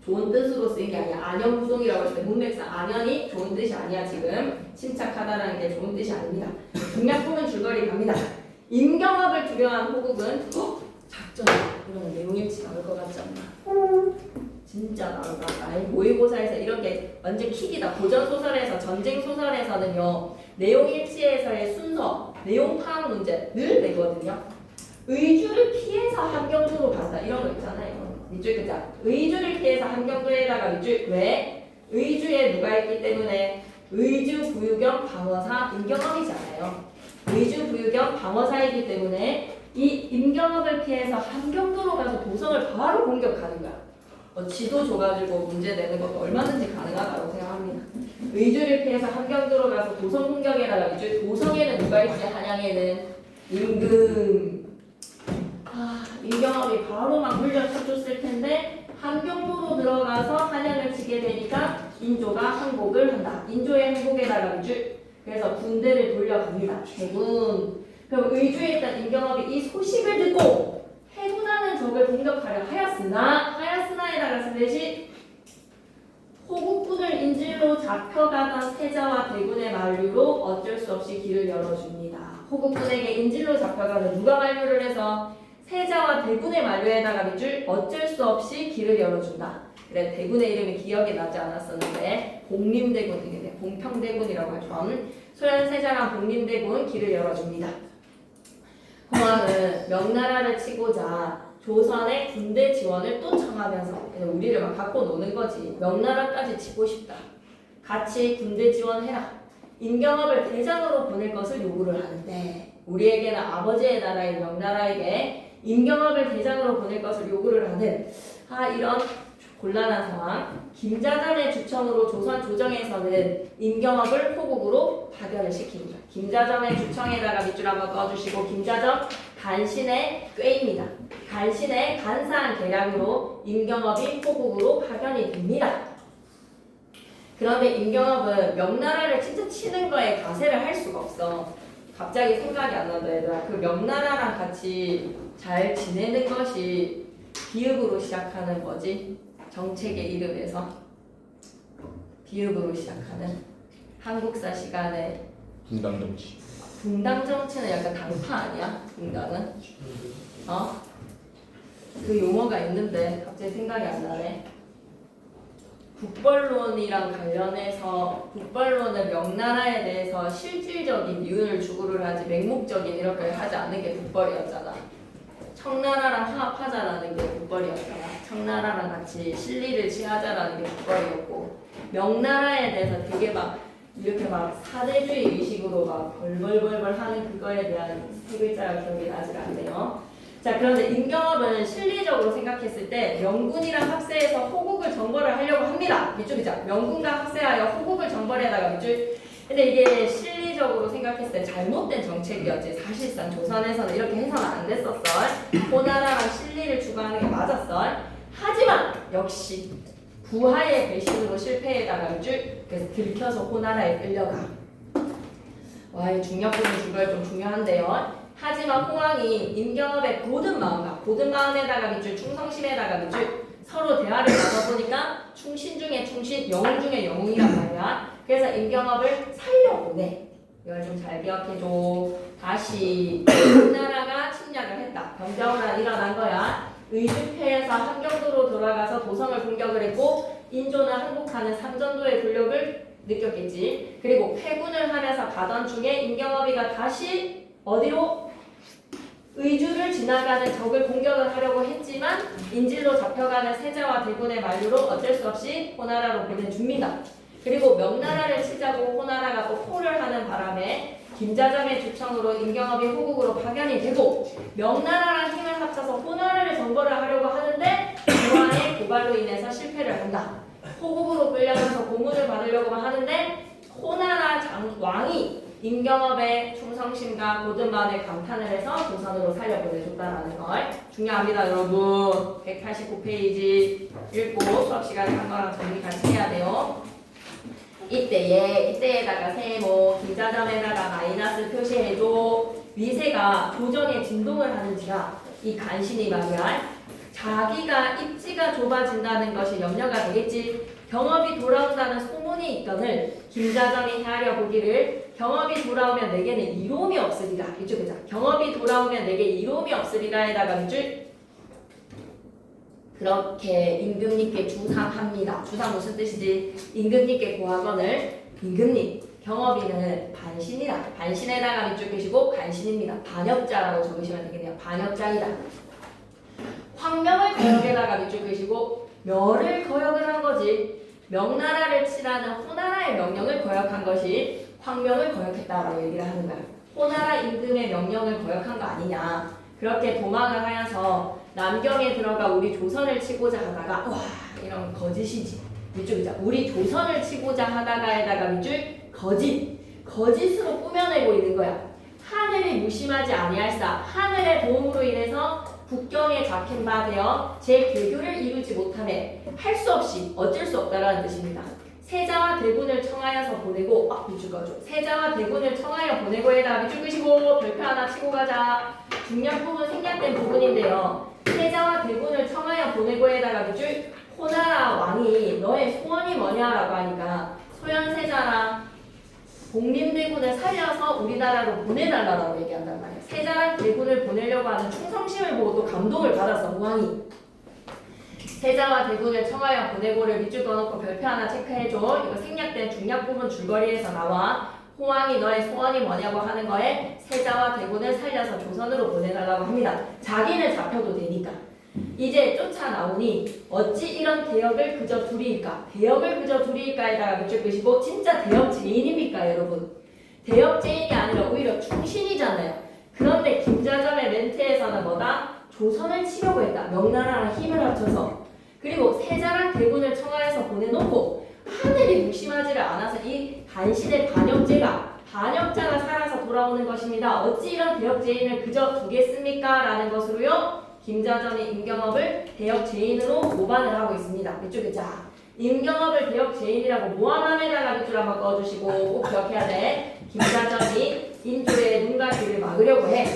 좋은 뜻으로 쓰인 게 아니야. 안연부동이라고 했을 때 문맥상 안연이 좋은 뜻이 아니야. 지금 침착하다라는 게 좋은 뜻이 아닙니다. 중략부분 줄거리 갑니다. 임경업을 두려워한 호국은 작전이야. 이러면 내용일치 나올 것 같지 않나? 진짜 나올까? 모의고사에서 이런 게 완전 킥이다. 고전소설에서, 전쟁소설에서는요. 내용일치에서의 순서, 내용 파악 문제 늘 내거든요. 의주를 피해서 함경도로 간다. 이런 거 있잖아요. 밑줄 끄자. 의주를 피해서 함경도에다가 밑줄. 왜? 의주에 누가 있기 때문에 의주 부유경 방어사 임경업이잖아요. 의주 부유경 방어사이기 때문에 이 임경업을 피해서 함경도로 가서 도성을 바로 공격하는 거야. 지도 줘가지고 문제 내는 것도 얼마든지 가능하다고 생각합니다. 의주를 피해서 함경도로 가서 도성 공격에다가 밑줄. 도성에는 누가 있지? 한양에는 임금. 임경업이 바로 막 물려쳐줬을 텐데 함경도로 들어가서 한양을 치게 되니까 인조가 항복을 한다. 인조의 항복에다가 밑줄. 그래서 군대를 돌려갑니다. 대군. 그럼 의주에 있던 임경업이 이 소식을 듣고 패군하는 적을 공격하려 하였으나에다가 슬래시 호국군을 인질로 잡혀가던 세자와 대군의 만류로 어쩔 수 없이 길을 열어줍니다. 호국군에게 인질로 잡혀가는 누가 만류를 해서 세자와 대군의 만류에다가 밑줄 어쩔 수 없이 길을 열어준다. 그래 대군의 이름이 기억이 나지 않았었는데 복림대군이겠네. 봉평대군이라고 하죠. 소련 세자랑 복림대군 길을 열어줍니다. 공황은 명나라를 치고자 조선의 군대 지원을 또 청하면서 그냥 우리를 막 갖고 노는 거지. 명나라까지 치고 싶다. 같이 군대 지원해라. 임경업을 대장으로 보낼 것을 요구를 하는데 우리에게는 아버지의 나라인 명나라에게 임경업을 대장으로 보낼 것을 요구를 하는 이런 곤란한 상황. 김자전의 주청으로 조선 조정에서는 임경업을 호국으로 파견을 시킵니다. 김자전의 주청에다가 밑줄 한번 꺼주시고 김자전 간신의 꾀입니다. 간신의 간사한 계략으로 임경업이 호국으로 파견이 됩니다. 그런데 임경업은 명나라를 진짜 치는 거에 가세를 할 수가 없어. 갑자기 생각이 안 나도 얘들아. 그 명나라랑 같이 잘 지내는 것이 비읍으로 시작하는 뭐지? 정책의 이름에서 비읍으로 시작하는 한국사 시간에 분당정치. 붕당정치는 약간 당파 아니야? 붕당은? 그 용어가 있는데 갑자기 생각이 안 나네. 국벌론이랑 관련해서 국벌론은 명나라에 대해서 실질적인 이윤을 추구를 하지 맹목적인 이렇게 하지 않는 게 국벌이었잖아. 청나라랑 화합하자라는 게 국벌이었잖아. 청나라랑 같이 실리를 취하자라는 게 국벌이었고 명나라에 대해서 되게 막 이렇게 막 사대주의 의식으로 막 벌벌벌벌 하는 그거에 대한 세 글자가 기억이 나질 않네요. 자 그런데 임경업은 실리적으로 생각했을 때 명군이랑 합세해서 호국을 정벌을 하려고 합니다. 이쪽이죠. 명군과 합세하여 호국을 정벌에다가 밑줄. 근데 이게 실리적으로 생각했을 때 잘못된 정책이었지. 사실상 조선에서는 이렇게 해서는 안 됐었어. 호나라랑 실리를 추구하는 게 맞았어. 하지만 역시 부하의 배신으로 실패에다가 밑줄. 그래서 들켜서 호나라에 끌려가. 와, 이 중력부분 주가 좀 중요한데요. 하지만 호황이 임경업의 고든 마음에다가 밑줄, 충성심에다가 밑줄 서로 대화를 나눠보니까 충신 중에 충신, 영웅 중에 영웅이란 말이야. 그래서 임경업을 살려보내. 이걸 좀 잘 기억해줘. 다시 우리나라가 침략을 했다. 병자호란 일어난 거야. 의주패에서 함경도로 돌아가서 도성을 공격을 했고 인조는 항복하는 삼전도의 굴욕을 느꼈겠지. 그리고 패군을 하면서 가던 중에 임경업이가 다시 어디로? 의주를 지나가는 적을 공격을 하려고 했지만 인질로 잡혀가는 세자와 대군의 만류로 어쩔 수 없이 호나라로 보내줍니다. 그리고 명나라를 치자고 호나라가 또 포를 하는 바람에 김자정의 주청으로 임경업이 호국으로 파견이 되고 명나라랑 힘을 합쳐서 호나라를 정벌을 하려고 하는데 조한의 고발로 인해서 실패를 한다. 호국으로 끌려가서 고문을 받으려고만 하는데 호나라 왕이 임경업의 충성심과 고든마음에 감탄을 해서 조선으로 살려보내줬다라는 걸 중요합니다. 여러분 189페이지 읽고 수업시간에 한 거랑 정리 같이 해야 돼요. 이때에다가 세모 김자점에다가 마이너스 표시해줘. 위세가 조정에 진동을 하는지라 이 간신히 말이야. 자기가 입지가 좁아진다는 것이 염려가 되겠지. 경업이 돌아온다는 소문이 있거늘 김자정이 헤아려 보기를 경업이 돌아오면 내게는 이로움이 없으리라. 이쪽이자 경업이 돌아오면 내게 이로움이 없으리라에다가 밑줄 그렇게 임금님께 주상합니다. 주상 무슨 뜻이지? 임금님께 고하거늘 임금님 경업이는 반신이다. 반신에다가 밑줄 끄시고 간신입니다. 반역자라고 적으시면 되겠네요. 반역자이다. 황명을 거역에다가 밑줄 끄시고 멸을 거역을 한 거지. 명나라를 치라는 호나라의 명령을 거역한 것이 황명을 거역했다라고 얘기를 하는 거야. 호나라 임금의 명령을 거역한 거 아니냐. 그렇게 도망을 하여서 남경에 들어가 우리 조선을 치고자 하다가 와 이런 거짓이지. 이쪽이자 우리 조선을 치고자 하다가에다가 밑줄 거짓으로 꾸며내고 있는 거야. 하늘이 무심하지 아니할사. 하늘의 도움으로 인해서 국경에 잡힌 바 되어 제 계교를 이루지 못함에 할 수 없이 어쩔 수 없다라는 뜻입니다. 세자와 대군을 청하여서 보내고 밑줄 꺼줘. 세자와 대군을 청하여 보내고 해다 밑줄 끄시고 별표 하나 치고 가자. 중량 부분 생략된 부분인데요. 세자와 대군을 청하여 보내고에다가 밑줄 호나라 왕이 너의 소원이 뭐냐라고 하니까 소현세자랑 복림대군을 살려서 우리나라로 보내달라고 얘기한단 말이에요. 세자랑 대군을 보내려고 하는 충성심을 보고 또 감동을 받아서 왕이 세자와 대군을 청하여 보내고를 밑줄 그어놓고 별표 하나 체크해줘. 이거 생략된 중략 부분 줄거리에서 나와. 호왕이 너의 소원이 뭐냐고 하는 거에 세자와 대군을 살려서 조선으로 보내달라고 합니다. 자기는 잡혀도 되니까. 이제 쫓아 나오니 어찌 이런 대역을 그저 둘이일까? 대역을 그저 둘이일까에다가 밑줄 끄시고 진짜 대역죄인입니까 여러분? 대역죄인이 아니라 오히려 충신이잖아요. 그런데 김자점의 멘트에서는 뭐다? 조선을 치려고 했다. 명나라랑 힘을 합쳐서. 그리고 세자랑 대군을 청하해서 보내놓고 하늘이 무심하지를 않아서 이 간신의 반역자가 살아서 돌아오는 것입니다. 어찌 이런 대역죄인을 그저 두겠습니까? 라는 것으로요. 김자점이 임경업을 대역죄인으로 모반을 하고 있습니다. 밑줄에 자 임경업을 대역죄인이라고 모함함에다가 밑줄 한번 꺼주시고 꼭 기억해야 돼. 김자점이 인조의 눈과 귀를 막으려고 해.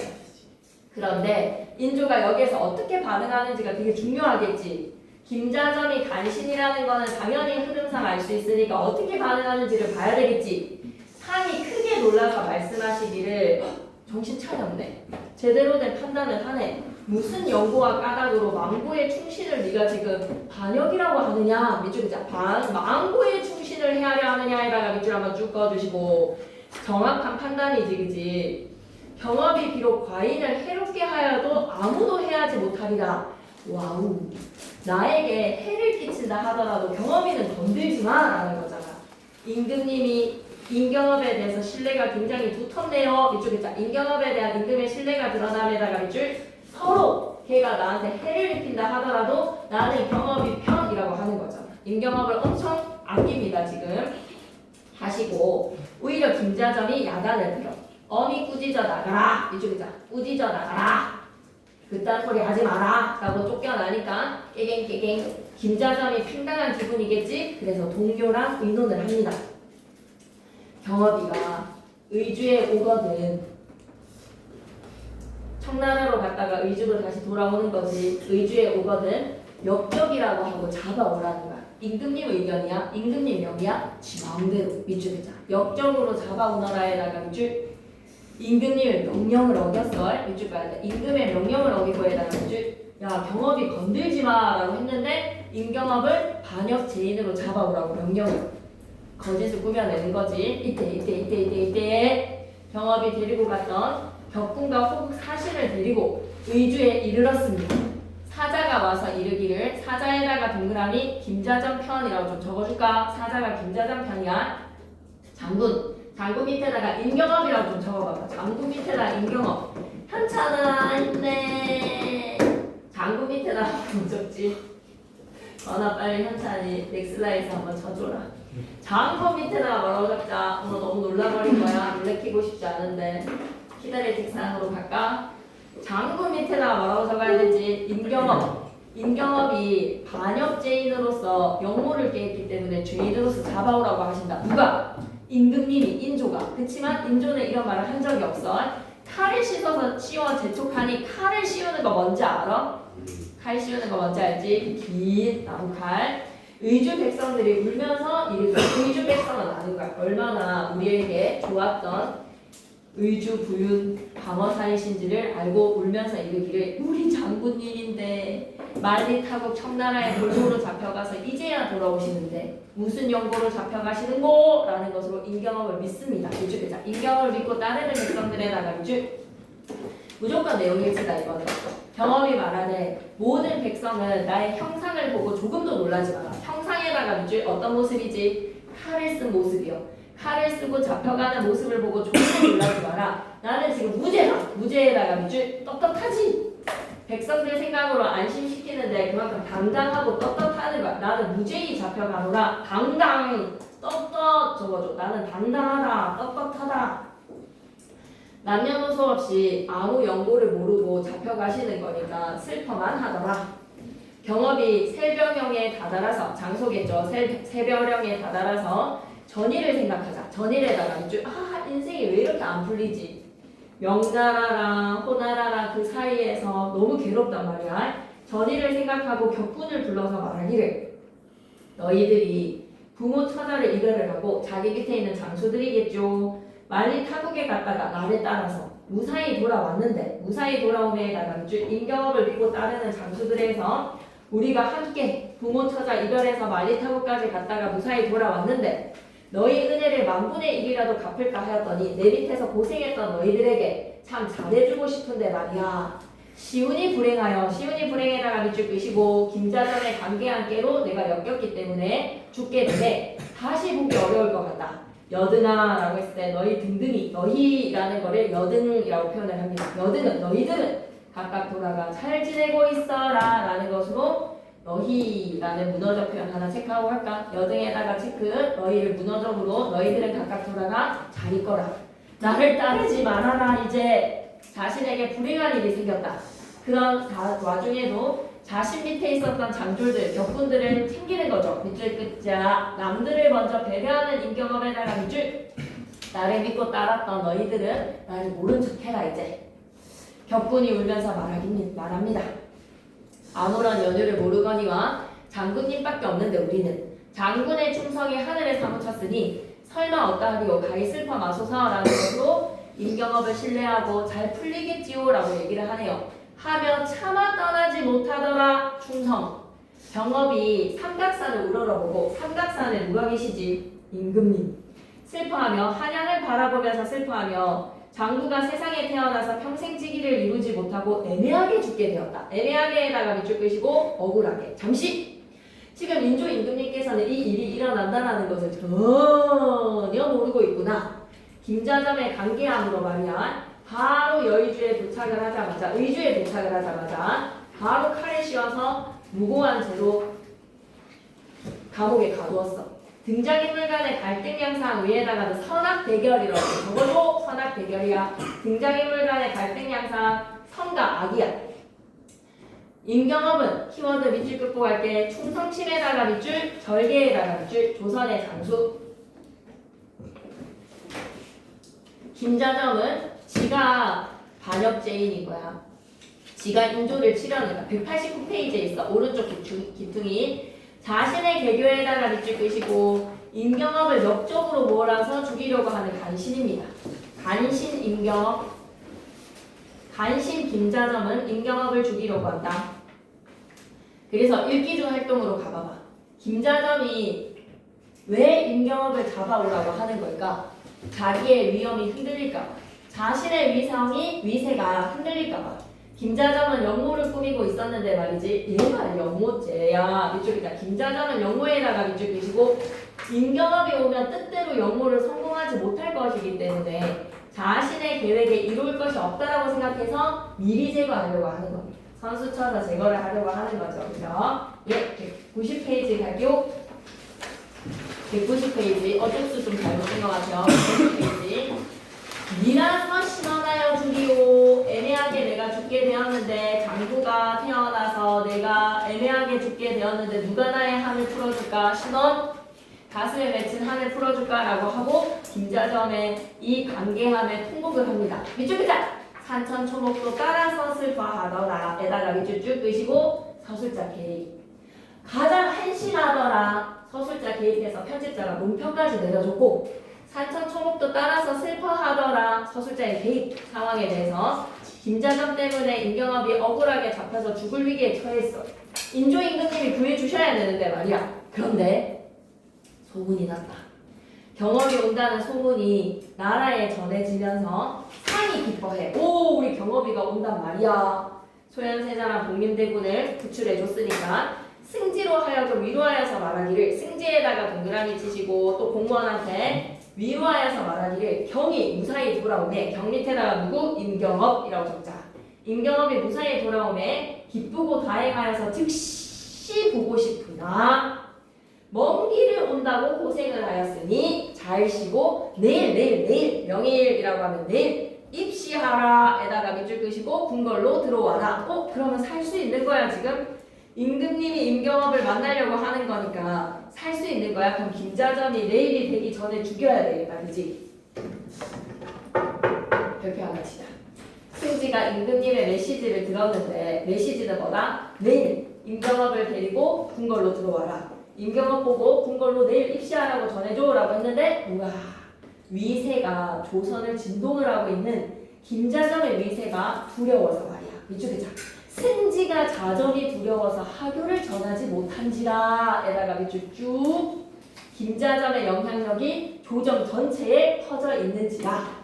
그런데 인조가 여기에서 어떻게 반응하는지가 되게 중요하겠지. 김자점이 간신이라는 거는 당연히 흐름상 알 수 있으니까 어떻게 반응하는지를 봐야 되겠지. 상이 크게 놀라서 말씀하시기를 정신 차렸네. 제대로 된 판단을 하네. 무슨 연고와 까닭으로 망고의 충신을 네가 지금 반역이라고 하느냐. 밑줄 자 망고의 충신을 헤아려 하느냐에다가 밑줄 한번 쭉 꺼주시고 정확한 판단이지 그지. 경업이 비록 과인을 해롭게 하여도 아무도 해하지 못하리라. 와우. 나에게 해를 끼친다 하더라도 경험이는 건들지 마 라는 거잖아. 임금님이 임경업에 대해서 신뢰가 굉장히 두텁네요. 이쪽에 자 임경업에 대한 임금의 신뢰가 드러남에다가 밑줄 서로 걔가 나한테 해를 입힌다 하더라도 나는 경업이 편이라고 하는 거잖아. 임경업을 엄청 아낍니다 지금. 하시고 오히려 김자점이 야단을 들어. 어미 꾸짖어 나가라. 이쪽에 자 꾸짖어 나가라. 그딴 소리 하지 마라 라고 쫓겨나니까 깨갱깨갱 김자점이 팽당한 기분이겠지. 그래서 동료랑 의논을 합니다. 경업이가 의주에 오거든. 청나라로 갔다가 의주로 다시 돌아오는 거지. 의주에 오거든 역적이라고 하고 잡아오라는 거야. 임금님 의견이야? 임금님 명이야? 지 마음대로 밑줄 자 역적으로 잡아오너라에다가 밑줄 임금님의 명령을 어겼어. 밑줄 봐야 돼. 임금의 명령을 어기고 에다가 밑줄 야 경업이 건들지 마 라고 했는데 임경업을 반역죄인으로 잡아오라고 명령을 거짓을 꾸며내는 거지. 이때 경업이 데리고 갔던 격군과 호국 사신을 데리고 의주에 이르렀습니다. 사자가 와서 이르기를 사자에다가 동그라미 김자점 편이라고 좀 적어줄까? 사자가 김자점 편이야. 장군 밑에다가 임경업이라고 좀 적어봐봐. 장군 밑에다가 임경업. 현찬아 있네. 장군 밑에다가 좀 적지. 나 빨리 현찬이 넥슬라에서 한번 쳐줘라. 장군 밑에다가 뭐라고 적자. 오늘 너무 놀라버린 거야. 놀래키고 싶지 않은데. 키다리 책상으로 갈까? 장군 밑에다가 뭐라고 적어야 되지? 임경업이 반역죄인으로서 역모를 깨했기 때문에 죄인으로서 잡아오라고 하신다. 누가? 임금님이 인조가. 그치만 인조는 이런 말을 한 적이 없어. 칼을 씻어서 씌워 재촉하니 칼을 씌우는 거 뭔지 알아? 칼 씌우는 거 뭔지 알지? 긴 나무칼. 의주 백성들이 울면서 이르기를 의주 백성은 아는 거야. 얼마나 우리에게 좋았던 의주 부윤 방어사이신지를 알고 울면서 이르기를 우리 장군님인데 말리 타고 청나라의 골고루 잡혀가서 이제야 돌아오시는데 무슨 연고로 잡혀가시는고? 라는 것으로 임경업을 믿습니다. 이쪽에 자 임경업을 믿고 따르는 백성들에다가 무조건 내용이 일치다 이거는. 경험이 말하네 모든 백성은 나의 형상을 보고 조금도 놀라지 마라. 형상에다가 밑줄 어떤 모습이지? 칼을 쓴 모습이요. 칼을 쓰고 잡혀가는 모습을 보고 조금도 놀라지 마라. 나는 지금 무죄에다가 밑줄 떳떳하지. 백성들 생각으로 안심시키는데 그만큼 당당하고 떳떳하는 거야. 나는 무죄히 잡혀가노라. 당당 떳떳 적어줘. 나는 당당하다 떳떳하다. 남녀노소 없이 아무 연고를 모르고 잡혀가시는 거니까 슬퍼만 하더라. 경업이 새벽령에 다다라서 장소겠죠. 새벽령에 다다라서 전일을 생각하자. 전일에다가 밑줄 인생이 왜 이렇게 안 풀리지? 명나라랑 호나라랑 그 사이에서 너무 괴롭단 말이야. 전의를 생각하고 격분을 불러서 말하기를 너희들이 부모 처자를 이별을 하고 자기 밑에 있는 장수들이겠죠. 말리 타국에 갔다가 나를 따라서 무사히 돌아왔는데 무사히 돌아오면에다가 임경업을 믿고 따르는 장수들에서 우리가 함께 부모 처자 이별해서 말리 타국까지 갔다가 무사히 돌아왔는데 너희 은혜를 만분의 1이라도 갚을까 하였더니 내 밑에서 고생했던 너희들에게 참 잘해주고 싶은데 말이야. 시운이 불행에다가 밑줄 끄시고 김자전의 관계한 깨로 내가 엮였기 때문에 죽게 되네. 다시 보기 어려울 것 같다. 여드나 라고 했을 때 너희 등등이 너희라는 거를 여등이라고 표현을 합니다. 여등은 너희들은 각각 돌아가 잘 지내고 있어라 라는 것으로 너희라는 문어적 표현 하나 체크하고 할까? 여등에다가 체크 너희를 문어적으로 너희들은 각각 돌아가 잘 있거라. 나를 따르지 말아라. 이제 자신에게 불행한 일이 생겼다. 그런 와중에도 자신 밑에 있었던 장졸들, 격분들을 챙기는 거죠. 밑줄 끝자 남들을 먼저 배려하는 임경업에다가 밑줄 나를 믿고 따랐던 너희들은 나를 모른 척해라. 이제 격분이 울면서 말합니다. 아무런 연유를 모르거니와 장군님밖에 없는데 우리는 장군의 충성이 하늘에 사무쳤으니 설마 어떠하리요 가히 슬퍼 마소서라는 것으로 임경업을 신뢰하고 잘 풀리겠지요 라고 얘기를 하네요. 하며 차마 떠나지 못하더라. 충성. 경업이 삼각산을 우러러보고 삼각산에 누가 계시지? 임금님. 슬퍼하며 한양을 바라보면서 슬퍼하며 장구가 세상에 태어나서 평생 찌기를 이루지 못하고 애매하게 죽게 되었다. 애매하게에다가 밑줄 끄시고 억울하게. 잠시! 지금 인조 임금님께서는 이 일이 일어난다는 것을 전혀 모르고 있구나. 김자점의 관계함으로 말이야. 바로 의주에 도착을 하자마자 바로 칼을 씌워서 무고한 채로 감옥에 가두었어. 등장인물 간의 갈등 양상 위에다가는 선악 대결이라고 적어도 선악 대결이야. 등장인물 간의 갈등 양상 선과 악이야. 임경업은 키워드 밑줄 긋고 갈게. 충성심에다가 밑줄, 절개에다가 밑줄, 조선의 장수. 김자점은 지가 반역죄인인 거야. 지가 인조를 치려니까 189페이지에 있어. 오른쪽 기퉁이 자신의 개교에다가 밑줄 끄시고 임경업을 역적으로 몰아서 죽이려고 하는 간신입니다. 간신 임경업, 간신 김자점은 임경업을 죽이려고 한다. 그래서 일기주 활동으로 가봐봐. 김자점이 왜 임경업을 잡아오라고 하는 걸까? 자기의 위험이 흔들릴까봐. 자신의 위세가 흔들릴까봐. 김자점은 역모를 꾸미고 있었는데 말이지. 얘가 역모죄야. 밑줄이다. 김자점은 역모에다가 밑줄 끄시고 임경업이 오면 뜻대로 역모를 성공하지 못할 것이기 때문에 자신의 계획에 이룰 것이 없다라고 생각해서 미리 제거하려고 하는 겁니다. 선수 쳐서 제거를 하려고 하는 거죠. 그죠? 예, 190페이지 갈게요. 190페이지. 어쩔 좀 잘못된 것 같아요. 190페이지. 니나서 신원하여 주리오. 애매하게 내가 죽게 되었는데 장구가 태어나서 내가 애매하게 죽게 되었는데 누가 나의 한을 풀어줄까? 신원 가슴에 맺힌 한을 풀어줄까? 라고 하고 김자점의 이 관계함에 통곡을 합니다. 밑줄 끄자! 산천초목도 따라서 슬퍼하더라. 에다가 밑줄 쭉 끄시고 서술자 개입. 가장 한심하더라. 서술자 개입해서 편집자가 논평까지 내려줬고 산천초목도 따라서 슬퍼하더라. 서술자의 개입 상황에 대해서 김자점 때문에 임경업이 억울하게 잡혀서 죽을 위기에 처했어. 인조 임금님이 구해주셔야 되는데 말이야. 그런데 소문이 났다. 경업이 온다는 소문이 나라에 전해지면서 상이 기뻐해. 오, 우리 경업이가 온단 말이야. 소현세자랑 복림대군을 구출해줬으니까 승지로 하여금 위로하여서 말하기를, 승지에다가 동그라미 치시고 또 공무원한테 위로하여서 말하기를 경이 무사히 돌아오매. 경 밑에다가 누구? 임경업이라고 적자. 임경업이 무사히 돌아오매 기쁘고 다행하여서 즉시 보고 싶으나 먼 길을 온다고 고생을 하였으니 잘 쉬고 내일 명일이라고 하면 내일 입시하라. 에다가 밑줄 끄시고 궁궐로 들어와라. 그러면 살 수 있는 거야. 지금 임금님이 임경업을 만나려고 하는 거니까 살 수 있는 거야. 그럼 김자점이 내일이 되기 전에 죽여야 돼 말이지. 별표 하나 치자. 승지가 임금님의 메시지를 들었는데 메시지는 뭐다? 내일 임경업을 데리고 궁궐로 들어와라. 임경업 보고 궁궐로 내일 입시하라고 전해줘 라고 했는데 우와, 위세가 조선을 진동을 하고 있는 김자점의 위세가 두려워서 말이야. 밑줄에 자. 승지가 자점이 두려워서 하교를 전하지 못한지라 에다가 밑줄 쭉 김자점의 영향력이 조정 전체에 퍼져 있는지라.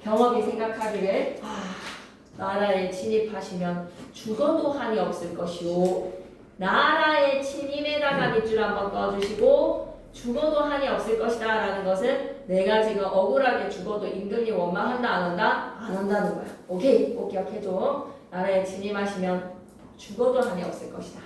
경험이 생각하기를 나라에 침입하시면 죽어도 한이 없을 것이오. 나라의 침입에다가 밑줄 한번 꺼주시고 죽어도 한이 없을 것이다 라는 것은 내가 지금 억울하게 죽어도 임금님 원망한다 안 한다? 안 한다는 거야. 오케이? 꼭 기억해줘. 나라에 침입하시면 죽어도 한이 없을 것이다.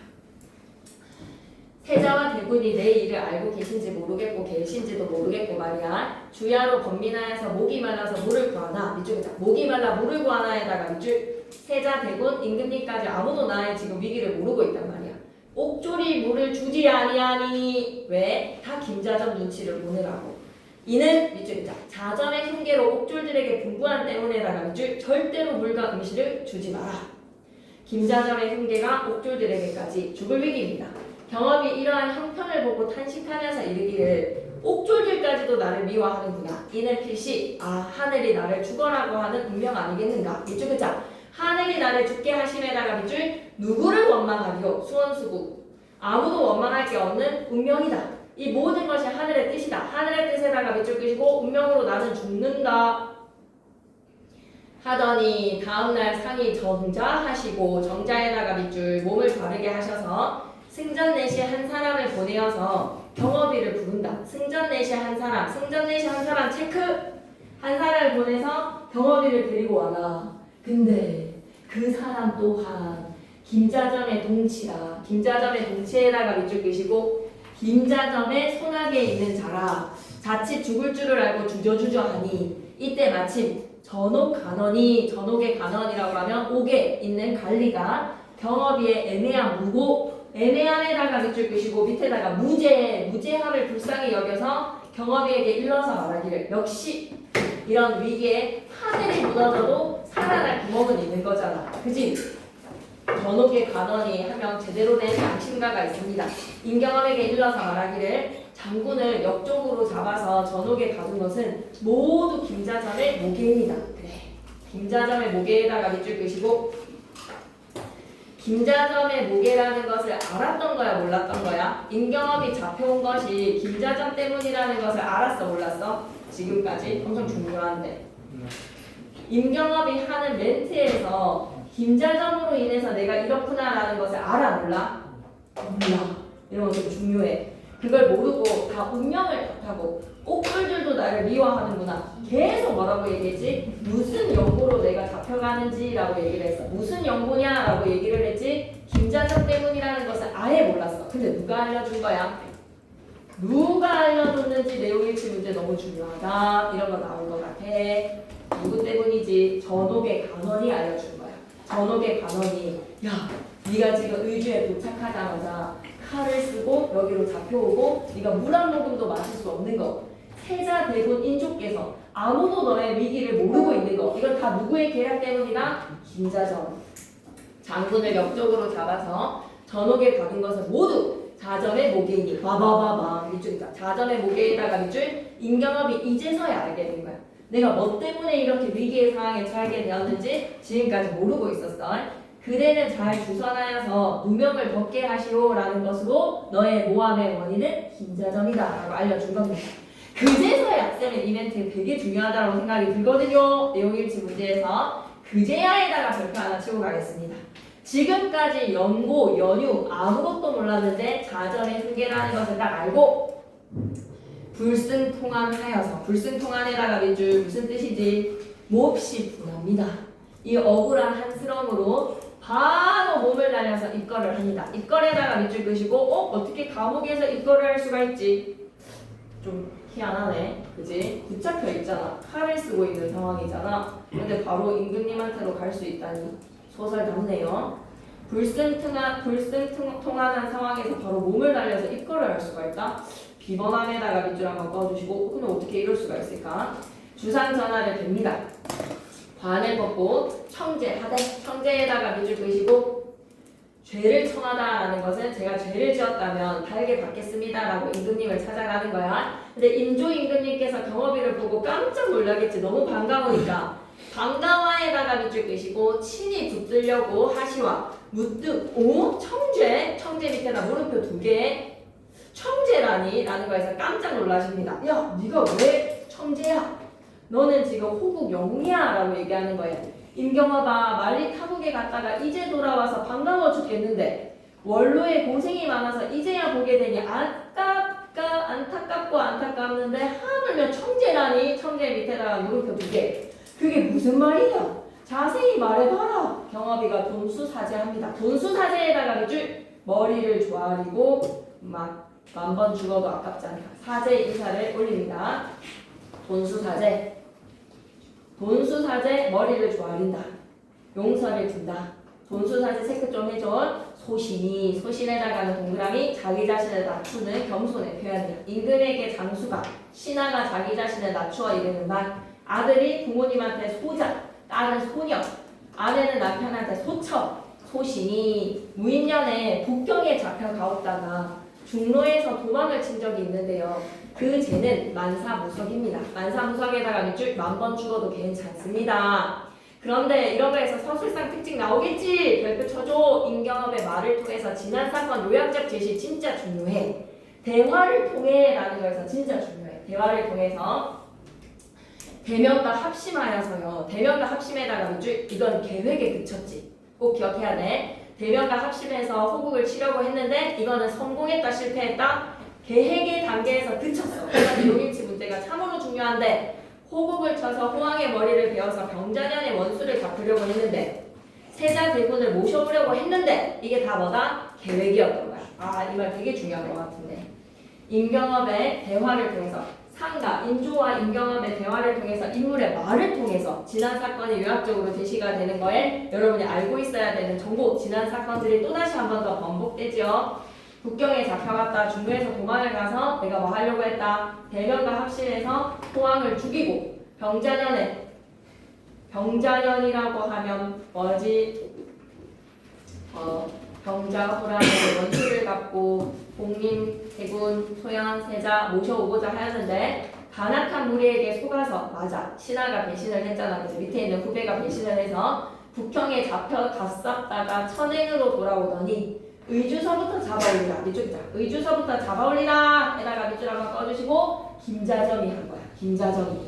세자와 대군이 내 일을 알고 계신지 모르겠고 계신지도 모르겠고 말이야. 주야로 번민하여서 목이 말라서 물을 구하나. 밑줄에 목이 말라 물을 구하나에다가 밑줄 세자 대군 임금님까지 아무도 나의 지금 위기를 모르고 있단 말이야. 옥졸이 물을 주지 아니하니. 왜? 다 김자점 눈치를 보느라고. 이는 밑줄 자점의 흉계로 옥졸들에게 분부한 때문에다가 밑줄 절대로 물과 음식을 주지 마라. 김자점의 흉계가 옥졸들에게까지 죽을 위기입니다. 경험이 이러한 형편을 보고 탄식하면서 이르기를 옥졸들까지도 나를 미워하는구나. 이는 필시 하늘이 나를 죽어라고 하는 운명 아니겠는가. 밑줄 그자 하늘이 나를 죽게 하심에다가 밑줄 누구를 원망하리요. 수원수구 아무도 원망할 게 없는 운명이다. 이 모든 것이 하늘의 뜻이다. 하늘의 뜻에다가 밑줄 끄시고 운명으로 나는 죽는다 하더니 다음날 상이 정자하시고 정자에다가 밑줄 몸을 바르게 하셔서 승전내시 한 사람을 보내어서 경업이를 부른다. 승전내시 한 사람, 승전내시 한 사람 체크! 한 사람을 보내서 경업이를 데리고 와라. 근데 그 사람 또한 김자점의 동치라. 김자점의 동치에다가 밑줄 끄시고 김자점의 손아귀에 있는 자라. 자칫 죽을 줄을 알고 주저주저하니 이때 마침 전옥간원이 전옥의 간원이라고 하면 옥에 있는 관리가 경업이의 애매한 무고 애매함에다가 밑줄 끄시고 밑에다가 무죄함을 불쌍히 여겨서 경업이에게 일러서 말하기를 역시 이런 위기에 하늘이 무너져도 살아날 구멍은 있는 거잖아. 그지? 전옥의 간원이 한 명 제대로 된 양심가가 있습니다. 임경업에게 일러서 말하기를 장군을 역적으로 잡아서 전옥에 가둔 것은 모두 김자점의 모계입니다. 그래. 김자점의 모계에다가 밑줄 끄시고 김자점의 모계라는 것을 알았던 거야 몰랐던 거야? 임경업이 잡혀온 것이 김자점 때문이라는 것을 알았어 몰랐어? 지금까지 엄청 중요한데 임경업이 하는 멘트에서 김자점으로 인해서 내가 이렇구나라는 것을 알아 몰라? 몰라. 이런 거 좀 중요해. 그걸 모르고 다 운명을 탓하고 옥졸들도 나를 미워하는구나. 계속 뭐라고 얘기했지? 무슨 연고로 내가 잡혀가는지라고 얘기를 했어. 무슨 연고냐라고 얘기를 했지? 김자점 때문이라는 것을 아예 몰랐어. 근데 누가 알려준 거야? 누가 알려줬는지 내용일치 문제 너무 중요하다. 이런 거 나온 것 같아. 누구 때문이지? 전옥의 간원이 알려준 거야. 전옥의 간원이 야 네가 지금 의주에 도착하자마자 칼을 쓰고 여기로 잡혀오고 네가 물 한 모금도 마실 수 없는 거 세자 대군 인족께서 아무도 너의 위기를 모르고 있는 거 이건 다 누구의 계략 때문이다? 김자점 장군을 역적으로 잡아서 전옥에 가둔 것은 모두 자점의 모계이니 바바바바 밑줄이다. 자점의 모계에다가 밑줄 임경업이 이제서야 알게 된 거야. 내가 뭐 때문에 이렇게 위기의 상황에 처하게 되었는지 지금까지 모르고 있었어. 그대는 잘 주선하여서 누명을 벗게 하시오라는 것으로 너의 모함의 원인은 김자점이다 라고 알려준 겁니다. 그제서야 쌤의 이벤트 되게 중요하다고 생각이 들거든요. 내용일치 문제에서 그제야에다가 별표 하나 치고 가겠습니다. 지금까지 연고, 연유 아무것도 몰랐는데 자점의 흉계라는 것을 딱 알고 불승통안하여서 불승통안에다가 밑줄 무슨 뜻이지? 몹시 분합니다. 이 억울한 한스러움으로 바로 몸을 날려서 입거를 합니다. 입거에다가 밑줄 끄시고 어떻게 감옥에서 입거를 할 수가 있지? 좀 희한하네. 그지? 붙잡혀 있잖아. 칼을 쓰고 있는 상황이잖아. 근데 바로 임금님한테로 갈 수 있다니 소설답네요. 불승통안한 상황에서 바로 몸을 날려서 입거를 할 수가 있다? 비번함에다가 밑줄 한번 꺼주시고 그럼 어떻게 이럴 수가 있을까? 주상 전화를 댑니다. 관을 벗고 청제하되 청제에다가 밑줄 그으시고 죄를 청하다라는 것은 제가 죄를 지었다면 달게 받겠습니다라고 임금님을 찾아가는 거야. 근데 인조 임금님께서 경업이를 보고 깜짝 놀라겠지. 너무 반가우니까 반가와에다가 밑줄 그으시고 친히 붙들려고 하시와 무뜩 오 청제 청제 밑에다 물음표 2개 청제라니 라는 거에서 깜짝 놀라십니다. 야 네가 왜 청제야? 너는 지금 호국 영리야 라고 얘기하는 거예요. 임경업아 말리 타국에 갔다가 이제 돌아와서 반가워 죽겠는데 원로에 고생이 많아서 이제야 보게 되니 안타깝고 안타깝는데 하물며 청제라니 청제 밑에다가 물음표 2개 그게 무슨 말이냐? 자세히 말해봐라. 경업이가 돈수사제합니다. 돈수사제에다가 밑줄 머리를 조아리고 막 만번 죽어도 아깝지 않다. 사제 인사를 올립니다. 돈수사제 머리를 조아린다. 용서를 둔다. 돈수사제 체크 좀 해줘. 소신에다가는 동그라미 자기 자신을 낮추는 겸손의 표현이야. 임금에게 장수가 신하가 자기 자신을 낮추어 이르는 말 아들이 부모님한테 소자 딸은 소녀 아내는 남편한테 소처 소신이 무인년에 북경에 잡혀가었다가 중로에서 도망을 친 적이 있는데요. 그 죄는 만사무석입니다. 만사무석에다가 밑줄 만번 죽어도 괜찮습니다. 그런데 이런 거에서 서술상 특징 나오겠지? 별표 쳐줘. 임경업의 말을 통해서 지난 사건 요약적 제시 진짜 중요해. 대화를 통해 라는 거에서 진짜 중요해. 대화를 통해서 대면과 합심하여서요. 대면과 합심에다가 밑줄 이건 계획에 그쳤지. 꼭 기억해야 돼. 대면과 합심해서 호국을 치려고 했는데 이거는 성공했다 실패했다 계획의 단계에서 그쳤어. 그래서 용일치 문제가 참으로 중요한데 호국을 쳐서 호왕의 머리를 베어서 병자년의 원수를 갚으려고 했는데 세자 대군을 모셔보려고 했는데 이게 다 뭐다? 계획이었던 거야. 이 말 되게 중요한 것 같은데 임경업의 대화를 통해서 상가, 인조와 임경업의 대화를 통해서 인물의 말을 통해서 지난 사건이 요약적으로 제시가 되는 거에 여러분이 알고 있어야 되는 정보, 지난 사건들이 또다시 한 번 더 반복되지요. 북경에 잡혀갔다 중로에서 도망을 가서 내가 뭐 하려고 했다. 대면과 합심해서 호왕을 죽이고 병자년이라고 하면 뭐지? 병자호라는 원수를 갚고 복림, 대군, 소연, 세자 모셔오고자 하였는데 간악한 무리에게 속아서 맞아 신하가 배신을 했잖아. 그래서 밑에 있는 후배가 배신을 해서 북경에 잡혀갔었다가 천행으로 돌아오더니 의주서부터 잡아올리라. 밑줄자 의주서부터 잡아올리라 에다가 밑줄 한번 꺼주시고 김자점이 한 거야. 김자점이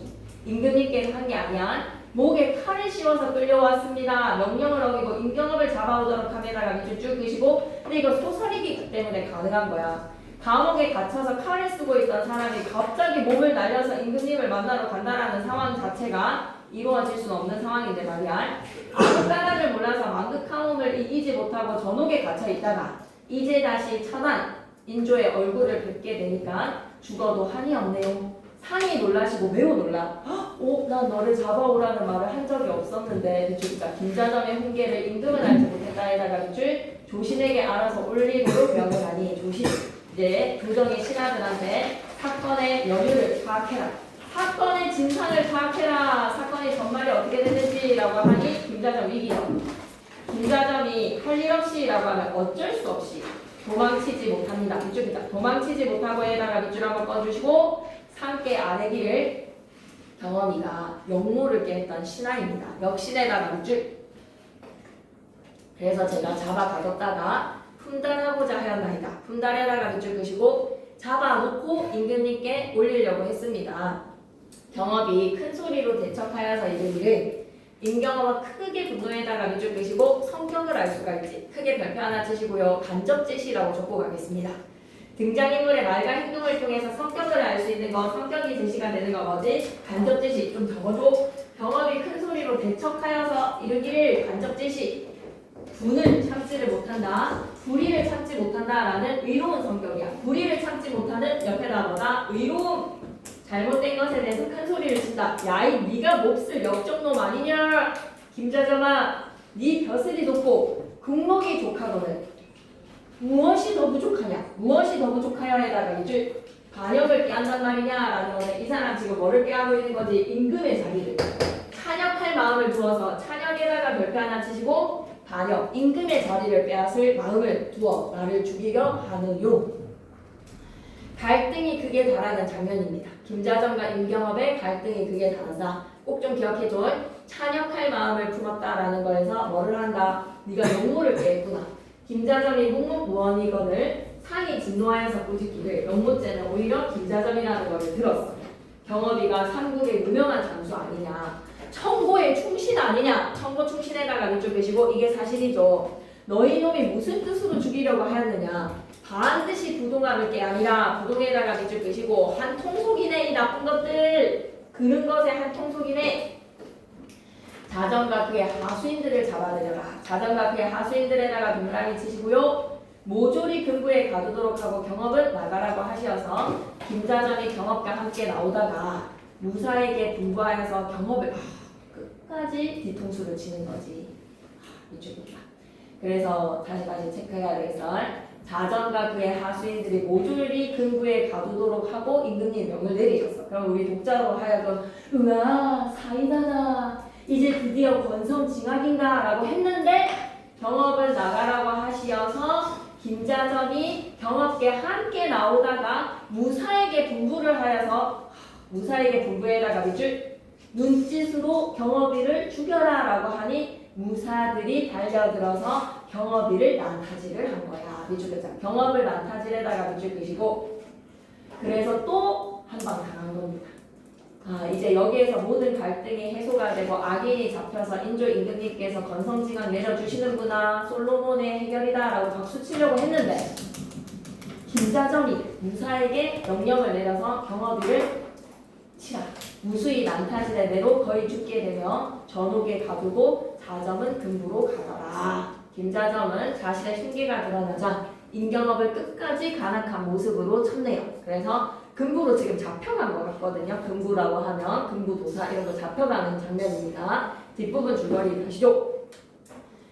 임금님께서 한 게 아니야. 목에 칼을 씌워서 끌려왔습니다. 명령을 어기고 임경업을 잡아오도록 함에다가 밑줄 쭉 그시고 근데 이거 소설이기 때문에 가능한 거야. 감옥에 갇혀서 칼을 쓰고 있던 사람이 갑자기 몸을 날려서 임금님을 만나러 간다라는 상황 자체가 이루어질 수는 없는 상황인데 말이야. 끝나라를 몰라서 망극하움을 이기지 못하고 전옥에 갇혀 있다가 이제 다시 천한 인조의 얼굴을 뵙게 되니까 죽어도 한이 없네요. 상이 놀라시고 매우 놀라. 난 너를 잡아오라는 말을 한 적이 없었는데 그러니까 김자점의 훈계를 임금은 알지 못했다에다가 밑줄 조신에게 알아서 올리고도 명을 하니 조신 이제 부정의 신하들한테 사건의 연유를 파악해라. 사건의 진상을 파악해라. 사건의 전말이 어떻게 됐는지라고 하니 김자점 위기요. 김자점이 할 일 없이라고 하면 어쩔 수 없이 도망치지 못합니다. 밑줄이다. 도망치지 못하고 에다가 밑줄 한번 꺼주시고 상계 아래기를 경험이가 역모를 깨했던 신하입니다. 역신에다가 밑줄. 그래서 제가 잡아가뒀다가 품달하고자 하였나이다. 품달에다가 밑줄 그시고 잡아놓고 임금님께 올리려고 했습니다. 경업이 큰 소리로 대척하여서 이르기를 임경업은 크게 분노에다가 밑줄 그시고 성격을 알 수가 있지. 크게 별표 하나 치시고요. 간접제시라고 적고 가겠습니다. 등장인물의 말과 행동을 통해서 성격을 알 수 있는 거, 성격이 제시가 되는 거 뭐지? 간접제시 좀 적어줘. 경업이 큰 소리로 대척하여서 이르기를 간접제시. 분을 참지를 못한다. 불의를 참지 못한다라는 의로운 성격이야. 불의를 참지 못하는 옆에다 뭐다? 의로움. 잘못된 것에 대해서 큰 소리를 친다. 야이 네가 몹쓸 역적놈 아니냐? 김자점아 네 벼슬이 높고 국목이 족하거든. 무엇이 더 부족하냐? 무엇이 더 부족하여 해다가 이제 반역을 깨한단 말이냐라는 거는 이 사람 지금 뭐를 깨하고 있는 거지? 임금의 자리를 찬역할 마음을 마음을 두어서 찬혁에다가 별표 하나 치시고 반역 임금의 자리를 빼앗을 마음을 두어 나를 죽이려 하느요. 갈등이 극에 달하는 장면입니다. 김자전과 임경업의 갈등이 극에 달한다. 꼭 좀 기억해줘. 찬혁할 마음을 품었다라는 거에서 뭐를 한다? 네가 역모를 꾀했구나. 김자전이 묵묵무언이건을 상이 진노하여서 꾸짖기를 역모죄는 오히려 김자전이라는 것을 들었어. 경업이가 삼국의 유명한 장수 아니냐. 청고의 충신 아니냐. 청고 충신에다가 밑줄 빼시고 이게 사실이죠. 너희 놈이 무슨 뜻으로 죽이려고 하였느냐. 반드시 부동함을 게 아니라 부동에다가 밑줄 빼시고 한 통속이네 이 나쁜 것들. 그런 것에 한 통속이네. 자전과 그의 하수인들을 잡아들여라. 자전과 그의 하수인들에다가 동그라미 치시고요. 모조리 금부에 가두도록 하고 경업은 나가라고 하시어서 김자전이 경업과 함께 나오다가 무사에게 분부하여서 경업을 끝까지 뒤통수를 치는 거지. 이쪽입니다. 그래서 다시 체크해야 되겠어. 자전과 그의 하수인들이 모조리 금부에 가두도록 하고 임금님 명을 내리셨어. 그럼 우리 독자로 하여금 으아 사이다다 이제 드디어 권성징악인가 라고 했는데 경업을 나가라고 하시어서 김자전이 경업께 함께 나오다가 무사에게 분부를 하여서 무사에게 분부에다가 밑줄 눈짓으로 경업이를 죽여라 라고 하니 무사들이 달려들어서 경업이를 난타질을 한 거야. 밑줄 긋자. 경업을 난타질에다가 밑줄 긋이고 그래서 또 한 방 당한 겁니다. 이제 여기에서 모든 갈등이 해소가 되고 악인이 잡혀서 인조 임금님께서 건성징악 내려주시는구나. 솔로몬의 해결이다 라고 박수 치려고 했는데 김자전이 무사에게 명령을 내려서 경업이를 치라. 무수히 난타질에 내로 거의 죽게 되며 전옥에 가두고 자점은 금부로 가더라. 김자점은 자신의 흉기가 드러나자 임경업을 끝까지 간악한 모습으로 쳤네요. 그래서 금부로 지금 잡혀간 것 같거든요. 금부라고 하면 금부도사 이런 거 잡혀가는 장면입니다. 뒷부분 줄거리 보시죠.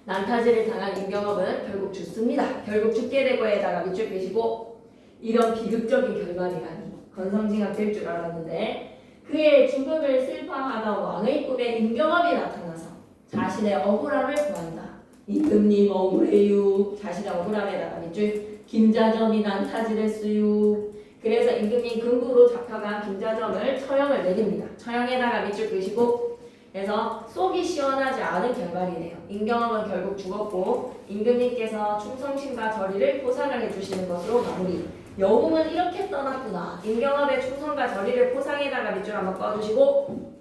난타질을 당한 임경업은 결국 죽습니다. 결국 죽게 되고에다가 밑줄 빼시고 이런 비극적인 결말이라니 건성징악 될 줄 알았는데 그의 죽음을 슬퍼하던 왕의 꿈에 임경업이 나타나서 자신의 억울함을 구한다. 임금님 억울해요. 자신의 억울함에다가 밑줄 김자점이 난타질했어요. 그래서 임금님 금부로 잡혀간 김자점을 처형을 내립니다. 처형에다가 밑줄 끄시고 그래서 속이 시원하지 않은 결말이네요. 임경업은 결국 죽었고 임금님께서 충성심과 절의를 포상을 해주시는 것으로 마무리. 영웅은 이렇게 떠났구나. 임경업의 충성과 절의를 포상에다가 밑줄 한번 꺼주시고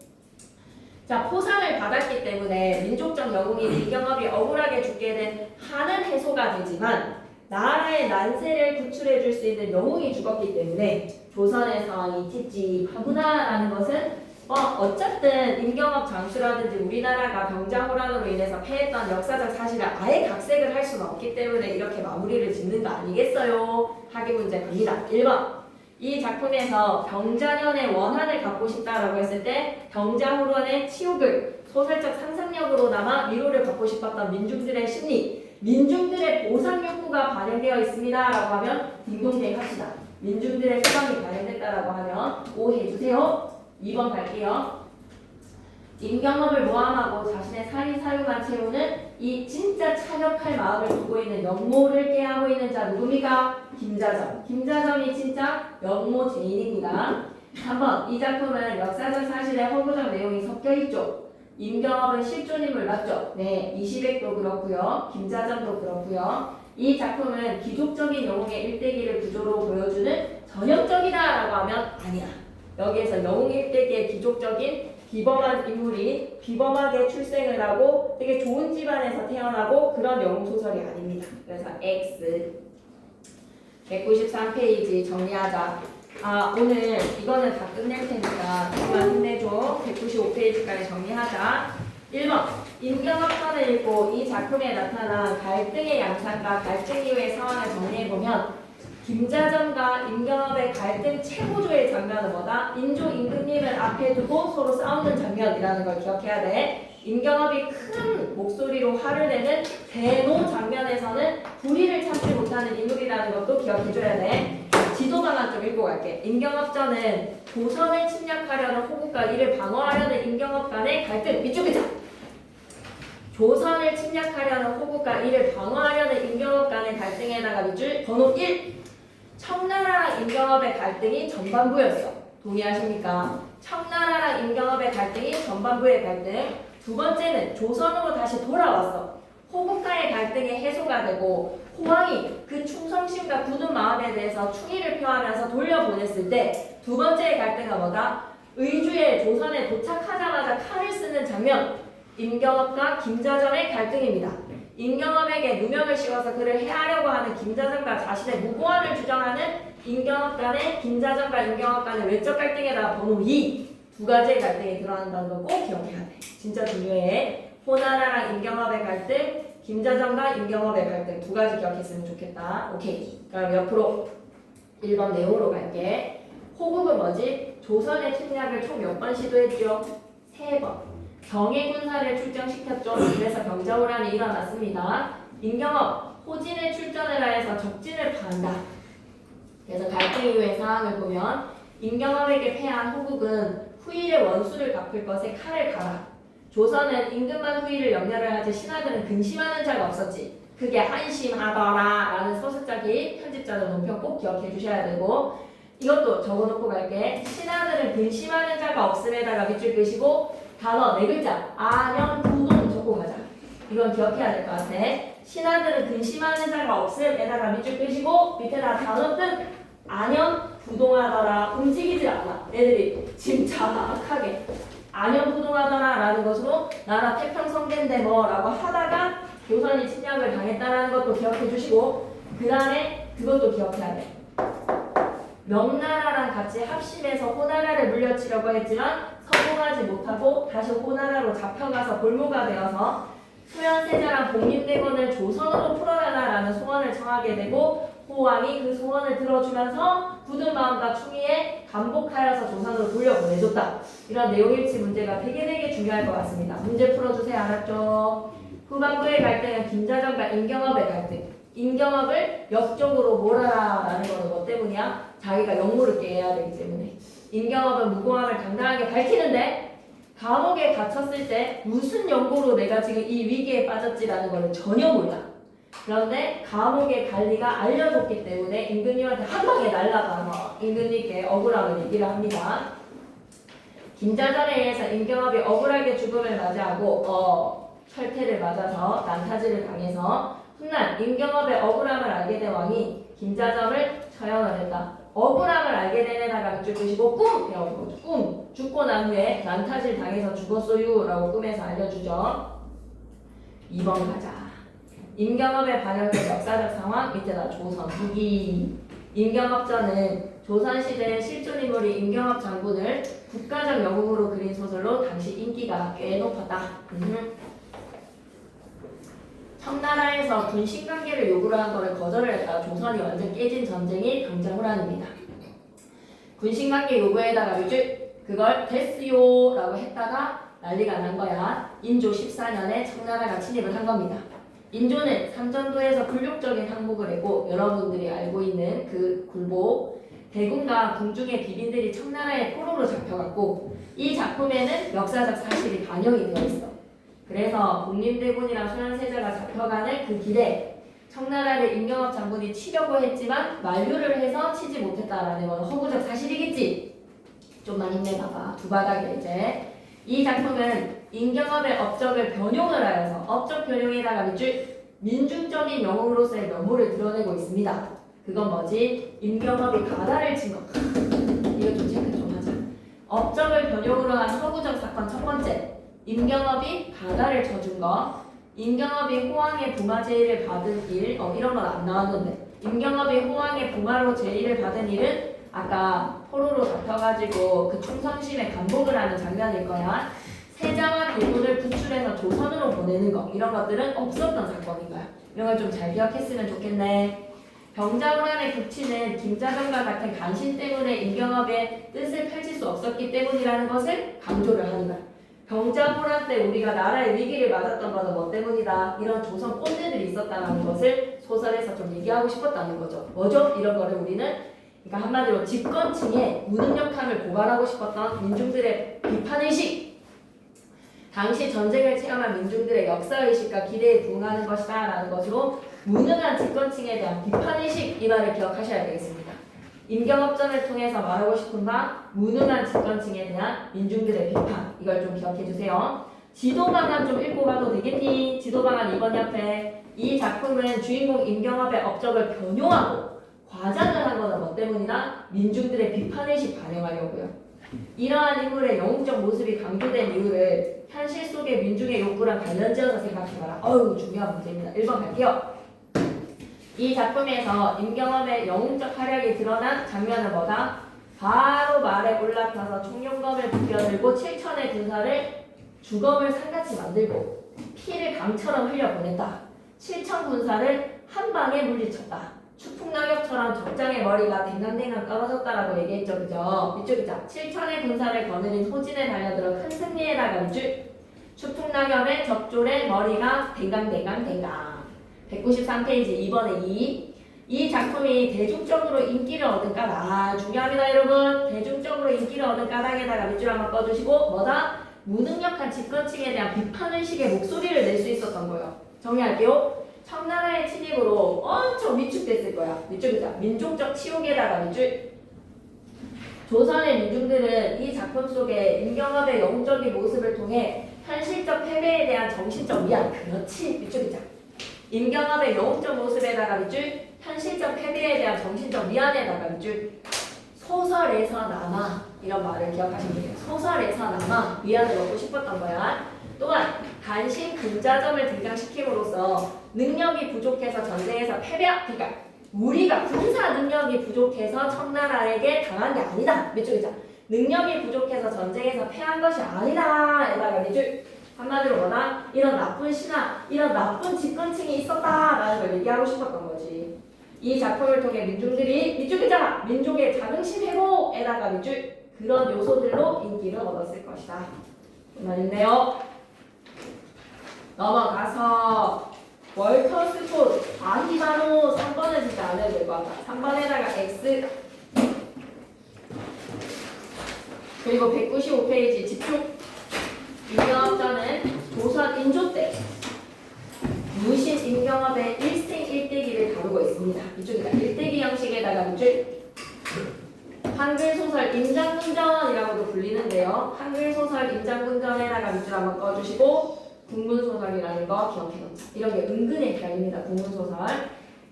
자 포상을 받았기 때문에 민족적 영웅인 임경업이 억울하게 죽게 된 한은 해소가 되지만 나라의 난세를 구출해 줄 수 있는 영웅이 죽었기 때문에 조선의 상황이 찝찝하구나라는 것은 어쨌든 임경업 장수라든지 우리나라가 병자호란으로 인해서 패했던 역사적 사실을 아예 각색을 할 수는 없기 때문에 이렇게 마무리를 짓는 거 아니겠어요? 학위 문제 갑니다. 1번 이 작품에서 병자년의 원한을 갖고 싶다라고 했을 때 병자호란의 치욕을 소설적 상상력으로 남아 위로를 받고 싶었던 민중들의 심리 민중들의 보상 욕구가 반영되어 있습니다 라고 하면 딩동댕 합시다. 민중들의 소망이 반영됐다라고 하면 O 해주세요. 2번 갈게요. 임경업을 모함하고 자신의 살이 사유만 채우는 이 진짜 찬혁할 마음을 두고 있는 역모를 꾀하고 있는 자 누굽니까? 김자점. 김자점이 진짜 역모 죄인입니다. 3번 이 작품은 역사적 사실에 허구적 내용이 섞여있죠. 임경업은 실존인물 맞죠? 네, 이시백도 그렇고요. 김자점도 그렇고요. 이 작품은 귀족적인 영웅의 일대기를 구조로 보여주는 전형적이다라고 하면 아니야. 여기에서 영웅 일대기의 귀족적인 비범한 인물이 비범하게 출생을 하고 되게 좋은 집안에서 태어나고 그런 영웅 소설이 아닙니다. 그래서 X 193페이지 정리하자. 오늘 이거는 다 끝낼 테니까 그만 힘내줘. 195페이지까지 정리하자. 1번 임경업 편을 읽고 이 작품에 나타난 갈등의 양상과 갈등 이후의 상황을 정리해보면 김자점과 임경업의 갈등 최고조의 장면은 뭐다? 인조 임금님을 앞에 두고 서로 싸우는 장면이라는 걸 기억해야 돼. 임경업이 큰 목소리로 화를 내는 대노 장면에서는 불의를 참지 못하는 인물이라는 것도 기억해줘야 돼. 지도만만 좀 읽고 갈게. 임경업전은 조선을 침략하려는 호국과 이를 방어하려는 임경업 간의 갈등 밑줄기자. 조선을 침략하려는 호국과 이를 방어하려는 임경업 간의 갈등에다가 밑줄 번호 1. 청나라랑 임경업의 갈등이 전반부였어. 동의하십니까? 청나라랑 임경업의 갈등이 전반부의 갈등. 두 번째는 조선으로 다시 돌아왔어. 호국과의 갈등이 해소가 되고 호왕이 그 충성심과 굳은 마음에 대해서 충의를 표하면서 돌려보냈을 때 두 번째의 갈등은 뭐다? 의주에 조선에 도착하자마자 칼을 쓰는 장면. 임경업과 김자점의 갈등입니다. 임경업에게 누명을 씌워서 그를 해하려고 하는 김자점과 자신의 무고함을 주장하는 임경업 간의 김자점과 임경업 간의 외적 갈등에다가 번호 2. 두 가지의 갈등이 드러난다는 거 꼭 기억해야 돼. 진짜 중요해. 호나라랑 임경업의 갈등, 김자점과 임경업의 갈등 두 가지 기억했으면 좋겠다. 오케이. 그럼 옆으로 1번 내용으로 갈게. 호국은 뭐지? 조선의 침략을 총 몇 번 시도했죠? 3번. 경해군사를 출정시켰죠. 그래서 병자호란이 일어났습니다. 임경업, 호진에 출전을 하여서 적진을 파한다. 그래서 갈등 이후의 상황을 보면 임경업에게 패한 호국은 후일의 원수를 갚을 것에 칼을 갈아. 조선은 임금만 후일을 염려를 하지 신하들은 근심하는 자가 없었지. 그게 한심하더라 라는 서술자기 편집자들 논평 꼭 기억해 주셔야 되고 이것도 적어놓고 갈게. 신하들은 근심하는 자가 없음에다가 밑줄 끄시고 단어 4글자 안연부동 적고 가자. 이건 기억해야 될 것 같아. 신하들은 근심하는 자가 없음에다가 밑줄 끄시고 밑에다 단어 뜻 안연부동하더라. 움직이지 않아. 애들이 침착하게 안연부동하더라 라는 것으로 나라 태평성대인데 뭐 라고 하다가 조선이 침략을 당했다는 것도 기억해 주시고 그 다음에 그것도 기억해야 돼. 명나라랑 같이 합심해서 호나라를 물려치려고 했지만 성공하지 못하고 다시 호나라로 잡혀가서 볼모가 되어서 수연세자랑 복림대군을 조선으로 풀어달라는 소원을 청하게 되고 호왕이 그 소원을 들어주면서 굳은 마음과 충의에 감복하여서 조선으로 돌려보내줬다. 이런 내용일치 문제가 되게 중요할 것 같습니다. 문제 풀어주세요. 알았죠? 후반부의 갈등은 김자점과 임경업의 갈등. 임경업을 역적으로 몰아라라는 거는 뭐 때문이야? 자기가 역무를 깨야 되기 때문에. 임경업은 무고함을 당당하게 밝히는데 감옥에 갇혔을 때 무슨 연고로 내가 지금 이 위기에 빠졌지라는 거를 전혀 몰라. 그런데 감옥의 관리가 알려줬기 때문에 임금님한테 한 방에 날라가서 임금님께 억울함을 얘기를 합니다. 김자점에 의해서 임경업이 억울하게 죽음을 맞이하고 철퇴를 맞아서 난타질을 당해서 훗날 임경업의 억울함을 알게 된 왕이 김자점을 처형을 했다. 억울함을 알게 된 애다가 밑줄 끄시고 꿈! 배워보고 꿈! 죽고 난 후에 난타질 당해서 죽었어요 라고 꿈에서 알려주죠. 2번 가자. 임경업의 반영된 역사적 상황 밑에다 조선 후기. 임경업전은 조선시대의 실존인물이 임경업 장군을 국가적 영웅으로 그린 소설로 당시 인기가 꽤 높았다. 청나라에서 군신관계를 요구를 한 것을 거절을 했다가 조선이 완전 깨진 전쟁이 병자호란입니다. 군신관계 요구에다가 밑줄 그걸 됐어요 라고 했다가 난리가 난 거야. 인조 14년에 청나라가 침입을 한 겁니다. 인조는 삼전도에서 굴욕적인 항복을 했고 여러분들이 알고 있는 그 굴복 대군과 궁중의 비빈들이 청나라의 포로로 잡혀갔고 이 작품에는 역사적 사실이 반영이 되어 있어. 그래서 복림대군이랑 수연세자가 잡혀가는 그 길에 청나라를 임경업 장군이 치려고 했지만 만류를 해서 치지 못했다라는 건 허구적 사실이겠지. 좀만 힘내봐봐. 두 바닥에 이제 이 작품은 임경업의 업적을 변용을 하여서 업적 변용에다가 밑줄 민중적인 영웅으로서의 면모를 드러내고 있습니다. 그건 뭐지? 임경업이 가다를 친 것. 이거 좀 체크 좀 하자. 업적을 변용으로 한 허구적 사건 첫 번째. 임경업이 바다를 쳐준 거, 임경업이 호왕의 부마 제의를 받은 일, 이런 건 안 나왔는데 임경업이 호왕의 부마로 제의를 받은 일은 아까 포로로 잡혀가지고 그 충성심에 감복을 하는 장면일 거야. 세자와 대군을 구출해서 조선으로 보내는 거 이런 것들은 없었던 사건인 거야. 이런 걸 좀 잘 기억했으면 좋겠네. 병자호란의 극치는 김자점과 같은 간신 때문에 임경업의 뜻을 펼칠 수 없었기 때문이라는 것을 강조를 하는 거야. 병자호란 때 우리가 나라의 위기를 맞았던 것은 뭐 때문이다. 이런 조선 꼰대들이 있었다는 것을 소설에서 좀 얘기하고 싶었다는 거죠. 뭐죠? 이런 거를 우리는 그러니까 한마디로 집권층의 무능력함을 고발하고 싶었던 민중들의 비판의식. 당시 전쟁을 체험한 민중들의 역사의식과 기대에 부응하는 것이다 라는 것으로 무능한 집권층에 대한 비판의식 이 말을 기억하셔야 되겠습니다. 임경업전을 통해서 말하고 싶은 바 무능한 집권층에 대한 민중들의 비판 이걸 좀 기억해 주세요. 지도방안 좀 읽고 가도 되겠니? 지도방안 2번 옆에 이 작품은 주인공 임경업의 업적을 변용하고 과장을 한 거는 뭐 때문이다? 민중들의 비판의식 반영하려고요. 이러한 인물의 영웅적 모습이 강조된 이유를 현실 속의 민중의 욕구랑 관련지어서 생각해봐라. 어우 중요한 문제입니다. 1번 갈게요. 이 작품에서 임경업의 영웅적 활약이 드러난 장면은 뭐다? 바로 말에 올라타서 총용검을 붙여들고 7천의 군사를 주검을 산같이 만들고 피를 강처럼 흘려보냈다. 7천 군사를 한 방에 물리쳤다. 추풍낙엽처럼 적장의 머리가 댕강댕강 떨어졌다라고 얘기했죠. 그죠? 이쪽이죠. 7천의 군사를 거느린 호진에 달려들어 큰 승리에 나간 줄 추풍낙엽의 적졸의 머리가 댕강댕강 193페이지 2번에 2. 이 작품이 대중적으로 인기를 얻은 까닭 중요합니다 여러분. 대중적으로 인기를 얻은 까닭에다가 밑줄 한번 꺼주시고 뭐다? 무능력한 집권층에 대한 비판의식의 목소리를 낼 수 있었던 거예요. 정리할게요. 청나라의 침입으로 엄청 위축됐을 거야. 위축이자 민족적 치욕에다가 밑줄. 조선의 민중들은 이 작품 속에 임경업의 영웅적인 모습을 통해 현실적 패배에 대한 정신적 위안. 그렇지. 위축이자. 임경업의 영웅적 모습에다가 밑줄. 현실적 패배에 대한 정신적 위안에다가 밑줄. 소설에서나마 이런 말을 기억하시면 돼요. 소설에서나마 위안을 얻고 싶었던 거야. 또한 간신 군자점을 등장시킴으로써 능력이 부족해서 전쟁에서 그러니까 우리가 군사 능력이 부족해서 청나라에게 당한 게 아니다. 밑줄이자. 능력이 부족해서 전쟁에서 패한 것이 아니다. 에다가 밑줄. 한마디로 뭐다? 이런 나쁜 신하, 이런 나쁜 집권층이 있었다라는 걸 얘기하고 싶었던 거지. 이 작품을 통해 민중들이 밑줄이잖아. 민족의 자긍심 회복에다가 밑줄. 그런 요소들로 인기를 얻었을 것이다. 말있네요. 넘어가서 월터 스포 아히바노 3번은 진짜 안 해도 될 것 같다. 3번에다가 X 그리고 195페이지 집중. 임경업전은 조선 인조 때 무신 임경업의 일생일대기를 다루고 있습니다. 이쪽이다. 일대기 형식에다가 밑줄. 한글소설 임장군전이라고도 불리는데요. 한글소설 임장군전에다가 밑줄 한번 꺼주시고 국문소설이라는 거 기억해놓자. 이런 게 은근히 헷갈립니다. 국문소설.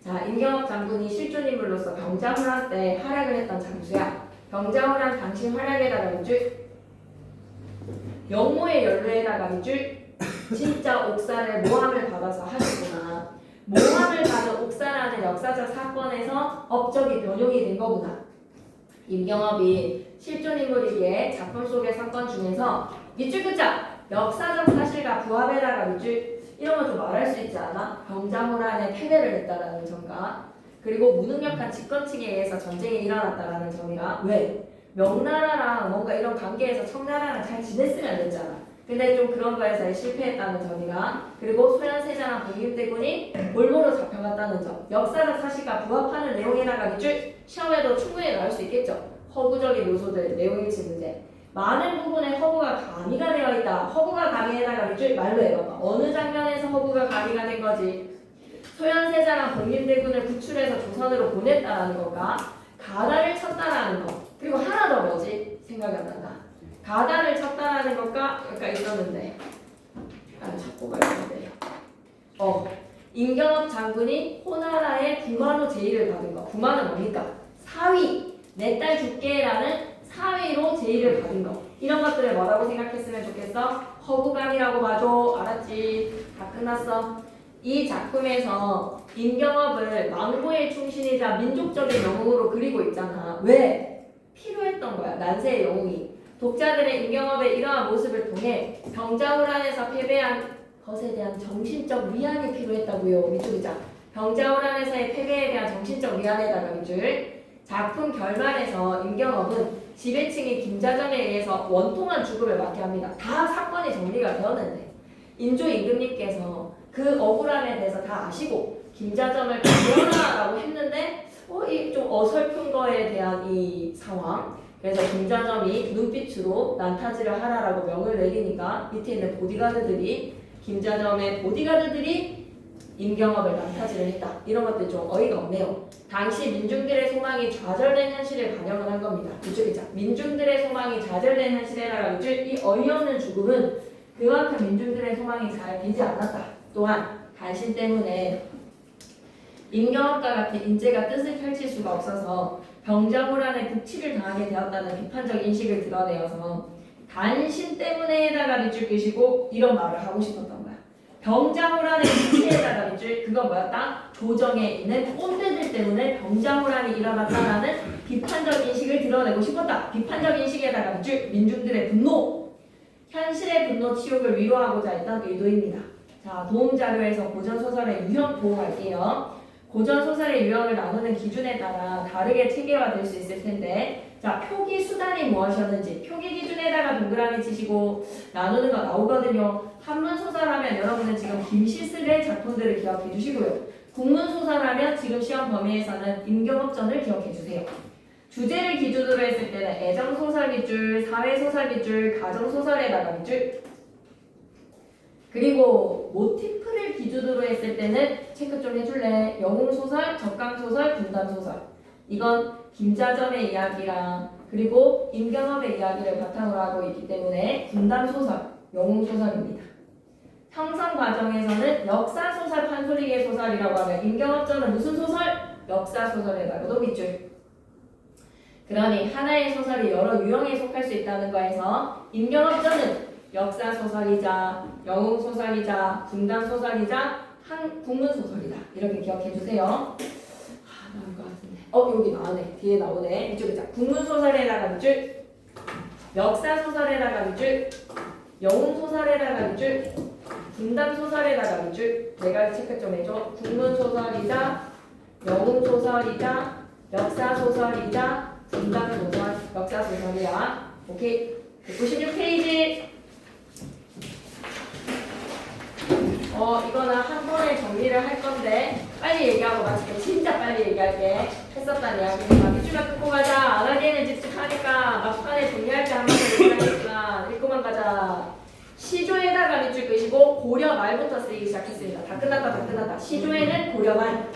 자, 임경업 장군이 실존인물로서 병자호란 때 활약을 했던 장수야. 병자호란 당시 활약에다가 밑줄. 영모의 연루에다가 밑줄. 진짜 옥사를 모함을 받아서 하셨구나. 모함을 받은 옥사라는 역사적 사건에서 업적이 변용이 된 거구나. 임경업이 실존인물이기에 작품 속의 사건 중에서 밑줄 긋자. 역사적 사실과 부합에다가 밑줄. 이런 거 좀 말할 수 있지 않아? 병자호란에 패배를 했다라는 점과 그리고 무능력한 집권층에 의해서 전쟁이 일어났다라는 점이라. 왜? 명나라랑 뭔가 이런 관계에서 청나라랑 잘 지냈으면 됐잖아. 근데 좀 그런 거에서 실패했다는 점이라. 그리고 소련세자랑 백림대군이 골고루 잡혀갔다는 점. 역사적 사실과 부합하는 내용에다가 밑줄. 시험에도 충분히 나올 수 있겠죠. 허구적인 요소들, 내용일치 문제. 많은 부분에 허구가 가미가 되어 있다. 허구가 가미에다가 밑줄 말로 해봐봐. 어느 장면에서 허구가 가미가 된 거지? 소련세자랑 백림대군을 구출해서 조선으로 보냈다라는 건가? 가다를 쳤다라는 거. 그리고 하나 더 뭐지? 생각이 안 난다. 가다를 쳤다라는 것과 약간 있었는데 찾고 말했는데 임경업 장군이 호나라의 구만호 제의를 받은 거. 구만은 뭡니까? 사위. 내 딸 줄게라는 사위로 제의를 받은 거. 이런 것들을 뭐라고 생각했으면 좋겠어? 허구감이라고 봐줘. 알았지? 다 끝났어. 이 작품에서 임경업을 망고의 충신이자 민족적인 영웅으로 그리고 있잖아. 왜? 필요했던 거야. 난세의 영웅이. 독자들의 임경업의 이러한 모습을 통해 병자호란에서 패배한 것에 대한 정신적 위안이 필요했다고요. 밑줄이자. 병자호란에서의 패배에 대한 정신적 위안에다가 밑줄. 작품 결말에서 임경업은 지배층인 김자점에 의해서 원통한 죽음을 맞게 합니다. 다 사건이 정리가 되었는데 인조 임금님께서 그 억울함에 대해서 다 아시고 김자점을 죽여라라고 했는데 이 좀 어설픈 거에 대한 이 상황. 그래서 김자점이 눈빛으로 난타질을 하라라고 명을 내리니까 밑에 있는 보디가드들이 김자점의 보디가드들이 임경업을 난타질을 했다. 이런 것들 좀 어이가 없네요. 당시 민중들의 소망이 좌절된 현실을 반영을 한 겁니다. 이쪽이죠. 민중들의 소망이 좌절된 현실에다가 이 어이없는 죽음은 그만큼 민중들의 소망이 잘 되지 않았다. 또한 간신 때문에 임경업과 같은 인재가 뜻을 펼칠 수가 없어서 병자호란의 극치를 당하게 되었다는 비판적 인식을 드러내어서 간신 때문에다가 밑줄 끄시고 이런 말을 하고 싶었던 거야. 병자호란의 극치에다가 밑줄 그건 뭐였다? 조정에 있는 꼰대들 때문에 병자호란이 일어났다라는 비판적 인식을 드러내고 싶었다. 비판적 인식에다가 밑줄 민중들의 분노 현실의 분노 치욕을 위로하고자 했던 의도입니다. 자, 도움 자료에서 고전 소설의 유형 보호할게요. 고전 소설의 유형을 나누는 기준에 따라 다르게 체계화될 수 있을 텐데, 자, 표기 수단이 무엇이었는지 표기 기준에다가 동그라미 치시고 나누는 거 나오거든요. 한문 소설하면 여러분은 지금 김시슬의 작품들을 기억해 주시고요. 국문 소설하면 지금 시험 범위에서는 임경업전을 기억해 주세요. 주제를 기준으로 했을 때는 애정소설 밑줄, 사회소설 밑줄, 가정소설에다가 밑줄, 그리고 모티프를 기준으로 했을 때는 체크 좀 해줄래? 영웅소설, 적강소설, 분단소설. 이건 김자점의 이야기랑 그리고 임경업의 이야기를 바탕으로 하고 있기 때문에 분단소설, 영웅소설입니다. 형성 과정에서는 역사소설, 판소리계 소설이라고 하면 임경업전은 무슨 소설? 역사소설에다가도 밑줄. 그러니 하나의 소설이 여러 유형에 속할 수 있다는 거에서 임경업전은 역사소설이자 영웅소설이자 분단소설이자 국문소설이다. 이렇게 기억해 주세요. 나올 것 같은데. 여기 나오네. 뒤에 나오네. 이쪽이자 국문소설에다가 밑줄, 역사소설에다가 밑줄, 영웅소설에다가 밑줄, 분단소설에다가 밑줄. 내가 체크 좀 해줘. 국문소설이자 영웅소설이자 역사소설이자 분단소설, 역사소설이야. 오케이. 196페이지. 이거는 한 번에 정리를 할 건데 빨리 얘기하고 마칠게. 진짜 빨리 얘기할게. 했었다는 이야기니까 밑줄만 끊고 가자. 안 하기에는 찝찝하니까 막판에 정리할 때 한 번 더 얘기하겠지만 읽고만 가자. 시조에다가 밑줄 끄시고 고려 말부터 쓰이기 시작했습니다. 다 끝났다. 시조에는 고려말.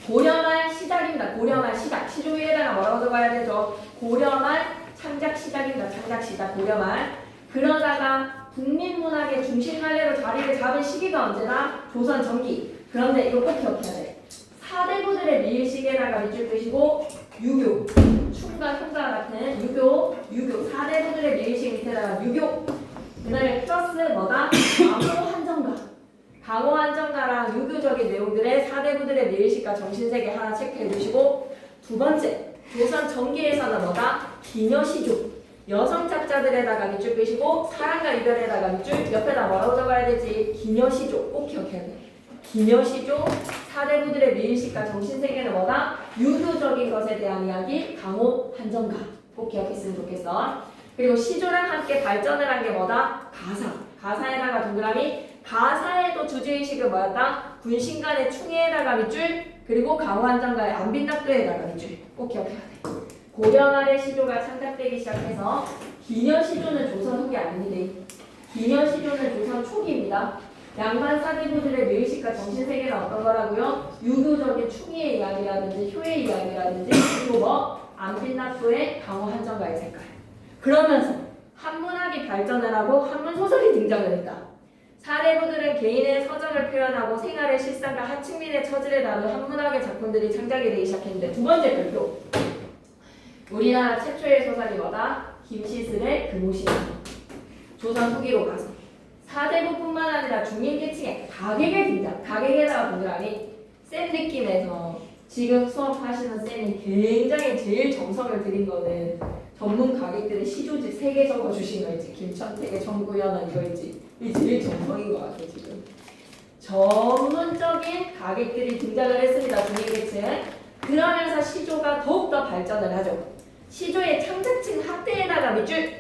고려말 시작입니다. 고려말 시작. 시조 위에다가 뭐라고 적어야 되죠? 고려말 창작 시작입니다. 창작 시작. 고려말. 그러다가 국민문학의 중심 갈래로 자리를 잡은 시기가 언제나 조선 전기. 그런데 이거 꼭 기억해야 돼. 사대부들의 밀시계에다가 밑줄 끄시고 유교, 춤과 효과 같은 유교 사대부들의 밀식 밑에다가 유교. 그다음에 플러스 뭐다? 강호 한정가. 강호 한정가랑 유교적인 내용들의 사대부들의 밀식과 정신세계 하나 체크해 주시고, 두 번째 조선 전기에서는 뭐다? 기녀시조. 여성 작자들에다가 밑줄 끄시고 사랑과 이별에다가 밑줄, 옆에다 뭐라고 적어야 되지? 기녀시조. 꼭 기억해야 돼. 기녀시조, 사대부들의 미인식과 정신세계는 뭐다? 유교적인 것에 대한 이야기, 강호 한정가. 꼭 기억했으면 좋겠어. 그리고 시조랑 함께 발전을 한 게 뭐다? 가사. 가사에다가 동그라미. 가사에도 주제의식은 뭐였다? 군신간의 충의에다가 밑줄, 그리고 강호 한정가의 안빈낙도에다가 밑줄. 꼭 기억해야 돼. 고려말의 시조가 창작되기 시작해서 기녀시조는 조선 후기 아닙니다. 기녀시조는 조선 초기입니다. 양반 사대부들의 묘의식과 정신세계는 어떤 거라고요? 유교적인 충의의 이야기라든지 효의 이야기라든지, 그리고 뭐 안빈낙도의 강호 한정가의 색깔. 그러면서 한문학이 발전을 하고 한문소설이 등장을 했다. 사대부들은 개인의 서정을 표현하고 생활의 실상과 하층민의 처지를 다룬 한문학의 작품들이 창작이 되기 시작했는데, 두 번째 별표. 우리나라 최초의 소설이 뭐다? 김시슬의 금오시다. 조선 후기로 가서 사대부뿐만 아니라 중인계층의 가객의 등장. 가객에다가 동그라미. 센 느낌에서 지금 수업하시는 쌤이 굉장히 제일 정성을 들인 거는 전문 가객들의 시조지 3개 적어주신 거 있지. 김천택의 정구연한 이거 있지. 이게 제일 정성인 것 같아 지금. 전문적인 가객들이 등장을 했습니다. 중인계층. 그러면서 시조가 더욱더 발전을 하죠. 시조의 창작층 확대에다가 밑줄.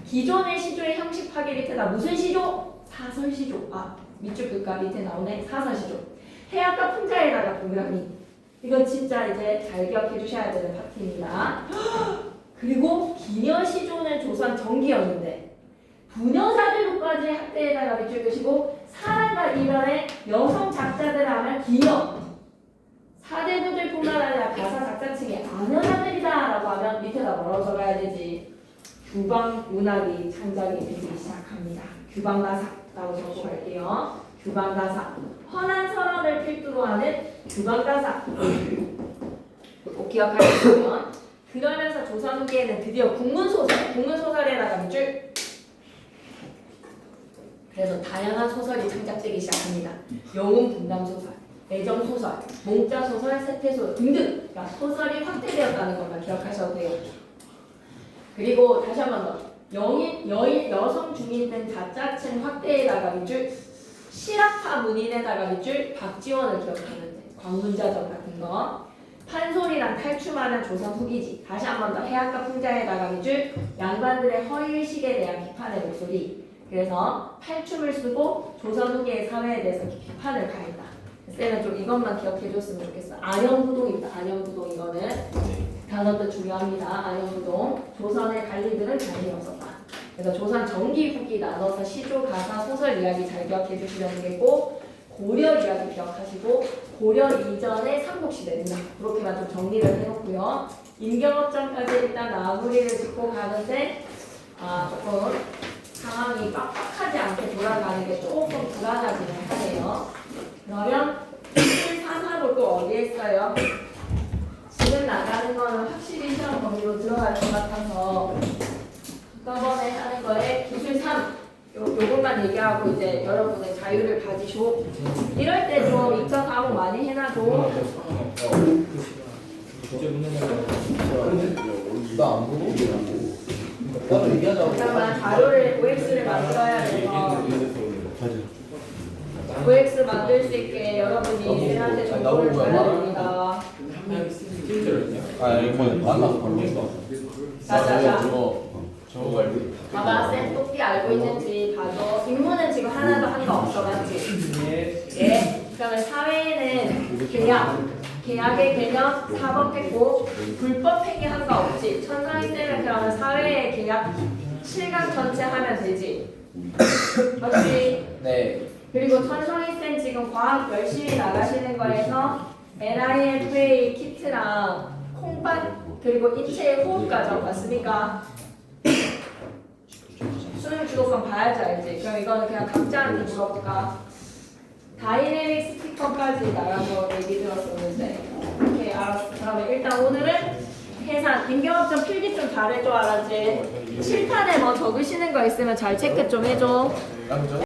기존의 시조의 형식 파괴 밑에다 무슨 시조? 사설시조. 밑줄 끝과 밑에 나오네. 사설시조. 해학과 풍자에다가 동그라미. 이건 진짜 이제 잘 기억해 주셔야 되는 파트입니다. 그리고 기녀시조는 조선 전기였는데 부녀사들로까지 학대에다가 비출 것이고 사랑과 이별의 여성 작자들 하면 기녀 사대부들뿐만 아니라 가사 작자층의 아녀자들이다 라고 하면 밑에다 뭐라고 적어야 되지? 규방문학이 창작이 되기 시작합니다. 규방가사라고 적고 갈게요. 규방가사 헌한 선언을 필두로 하는 규방가사 꼭 기억하시면 그러면서 조선 후기에는 드디어 국문소설에다가 밑줄 그래서 다양한 소설이 창작되기 시작합니다. 영웅 분담소설, 애정소설, 몽자소설, 세태소설 등등 그러니까 소설이 확대되었다는 것만 기억하셔도 돼요. 그리고 다시 한 번 더 여성 중인 등 자자층 확대에다가 밑줄 실학파 문인에다가 밑줄 박지원을 기억하면 돼. 광문자전 같은 거 판소리랑 탈춤하는 조선 후기지. 다시 한 번 더 해학과 풍자에다가 밑줄 양반들의 허위의식에 대한 비판의 목소리. 그래서 탈춤을 쓰고 조선 후기의 사회에 대해서 비판을 가했다. 쌤은 좀 이것만 기억해줬으면 좋겠어. 안영부동입니다. 안영부동 이거는 단어도 중요합니다. 안영부동 조선의 관리들은 관리 없었다. 그래서 조선 전기 후기 나눠서 시조, 가사, 소설 이야기 잘 기억해주시면 되겠고 고려 이야기 기억하시고 고려 이전의 삼국시대입니다. 그렇게만 좀 정리를 해놓고요. 임경업전까지 일단 마무리를 짓고 가는데 조금 상황이 빡빡하지 않게 돌아가는 게 조금 불안하기는 하네요. 그러면 3화로 또 어디에 써요? 지금 나가는 거는 확실히 시험 범위로 들어갈 것 같아서 저번에 하는 거에 기술 3 요것만 얘기하고 이제 여러분의 자유를 가지시고 이럴 때 좀 입사 과목 많이 해놔도 나안 보고 나도 얘기하자고. 잠깐만 자료를 OX를 만들어야 돼서 OX 만들 수 있게 여러분이 쌤한테 정보를 줘야 됩니다. 이번에 만나서 걸렸어. 자자자 저거 알고 봐봐 쌤 똑띠 알고 있는지 봐줘. 인문은 지금 하나도 한 거 없어 맞지? 예. 그러면 사회에는 계약의 개념 4번 했고 불법 폐기한 거 없지. 천상이 쌤은 그러면 사회의 계약 실강 전체 하면 되지. 맞지? 네. 그리고 천성이 쌤 지금 과학 열심히 나가시는 거에서 NIFA 키트랑 콩팥 그리고 인체의 호흡 과정 맞습니까? 수능 주도권 봐야지 알지? 그럼 이거는 그냥 각자한테 물어볼까? 다이내믹 스피커까지 나간 거 얘기 들었었는데 오케이 알았어. 그러면 일단 오늘은 계산 임경업전 필기 좀 잘해줘 알았지? 칠판에 뭐 적으시는 거 있으면 잘 체크 좀 해줘. 남죠?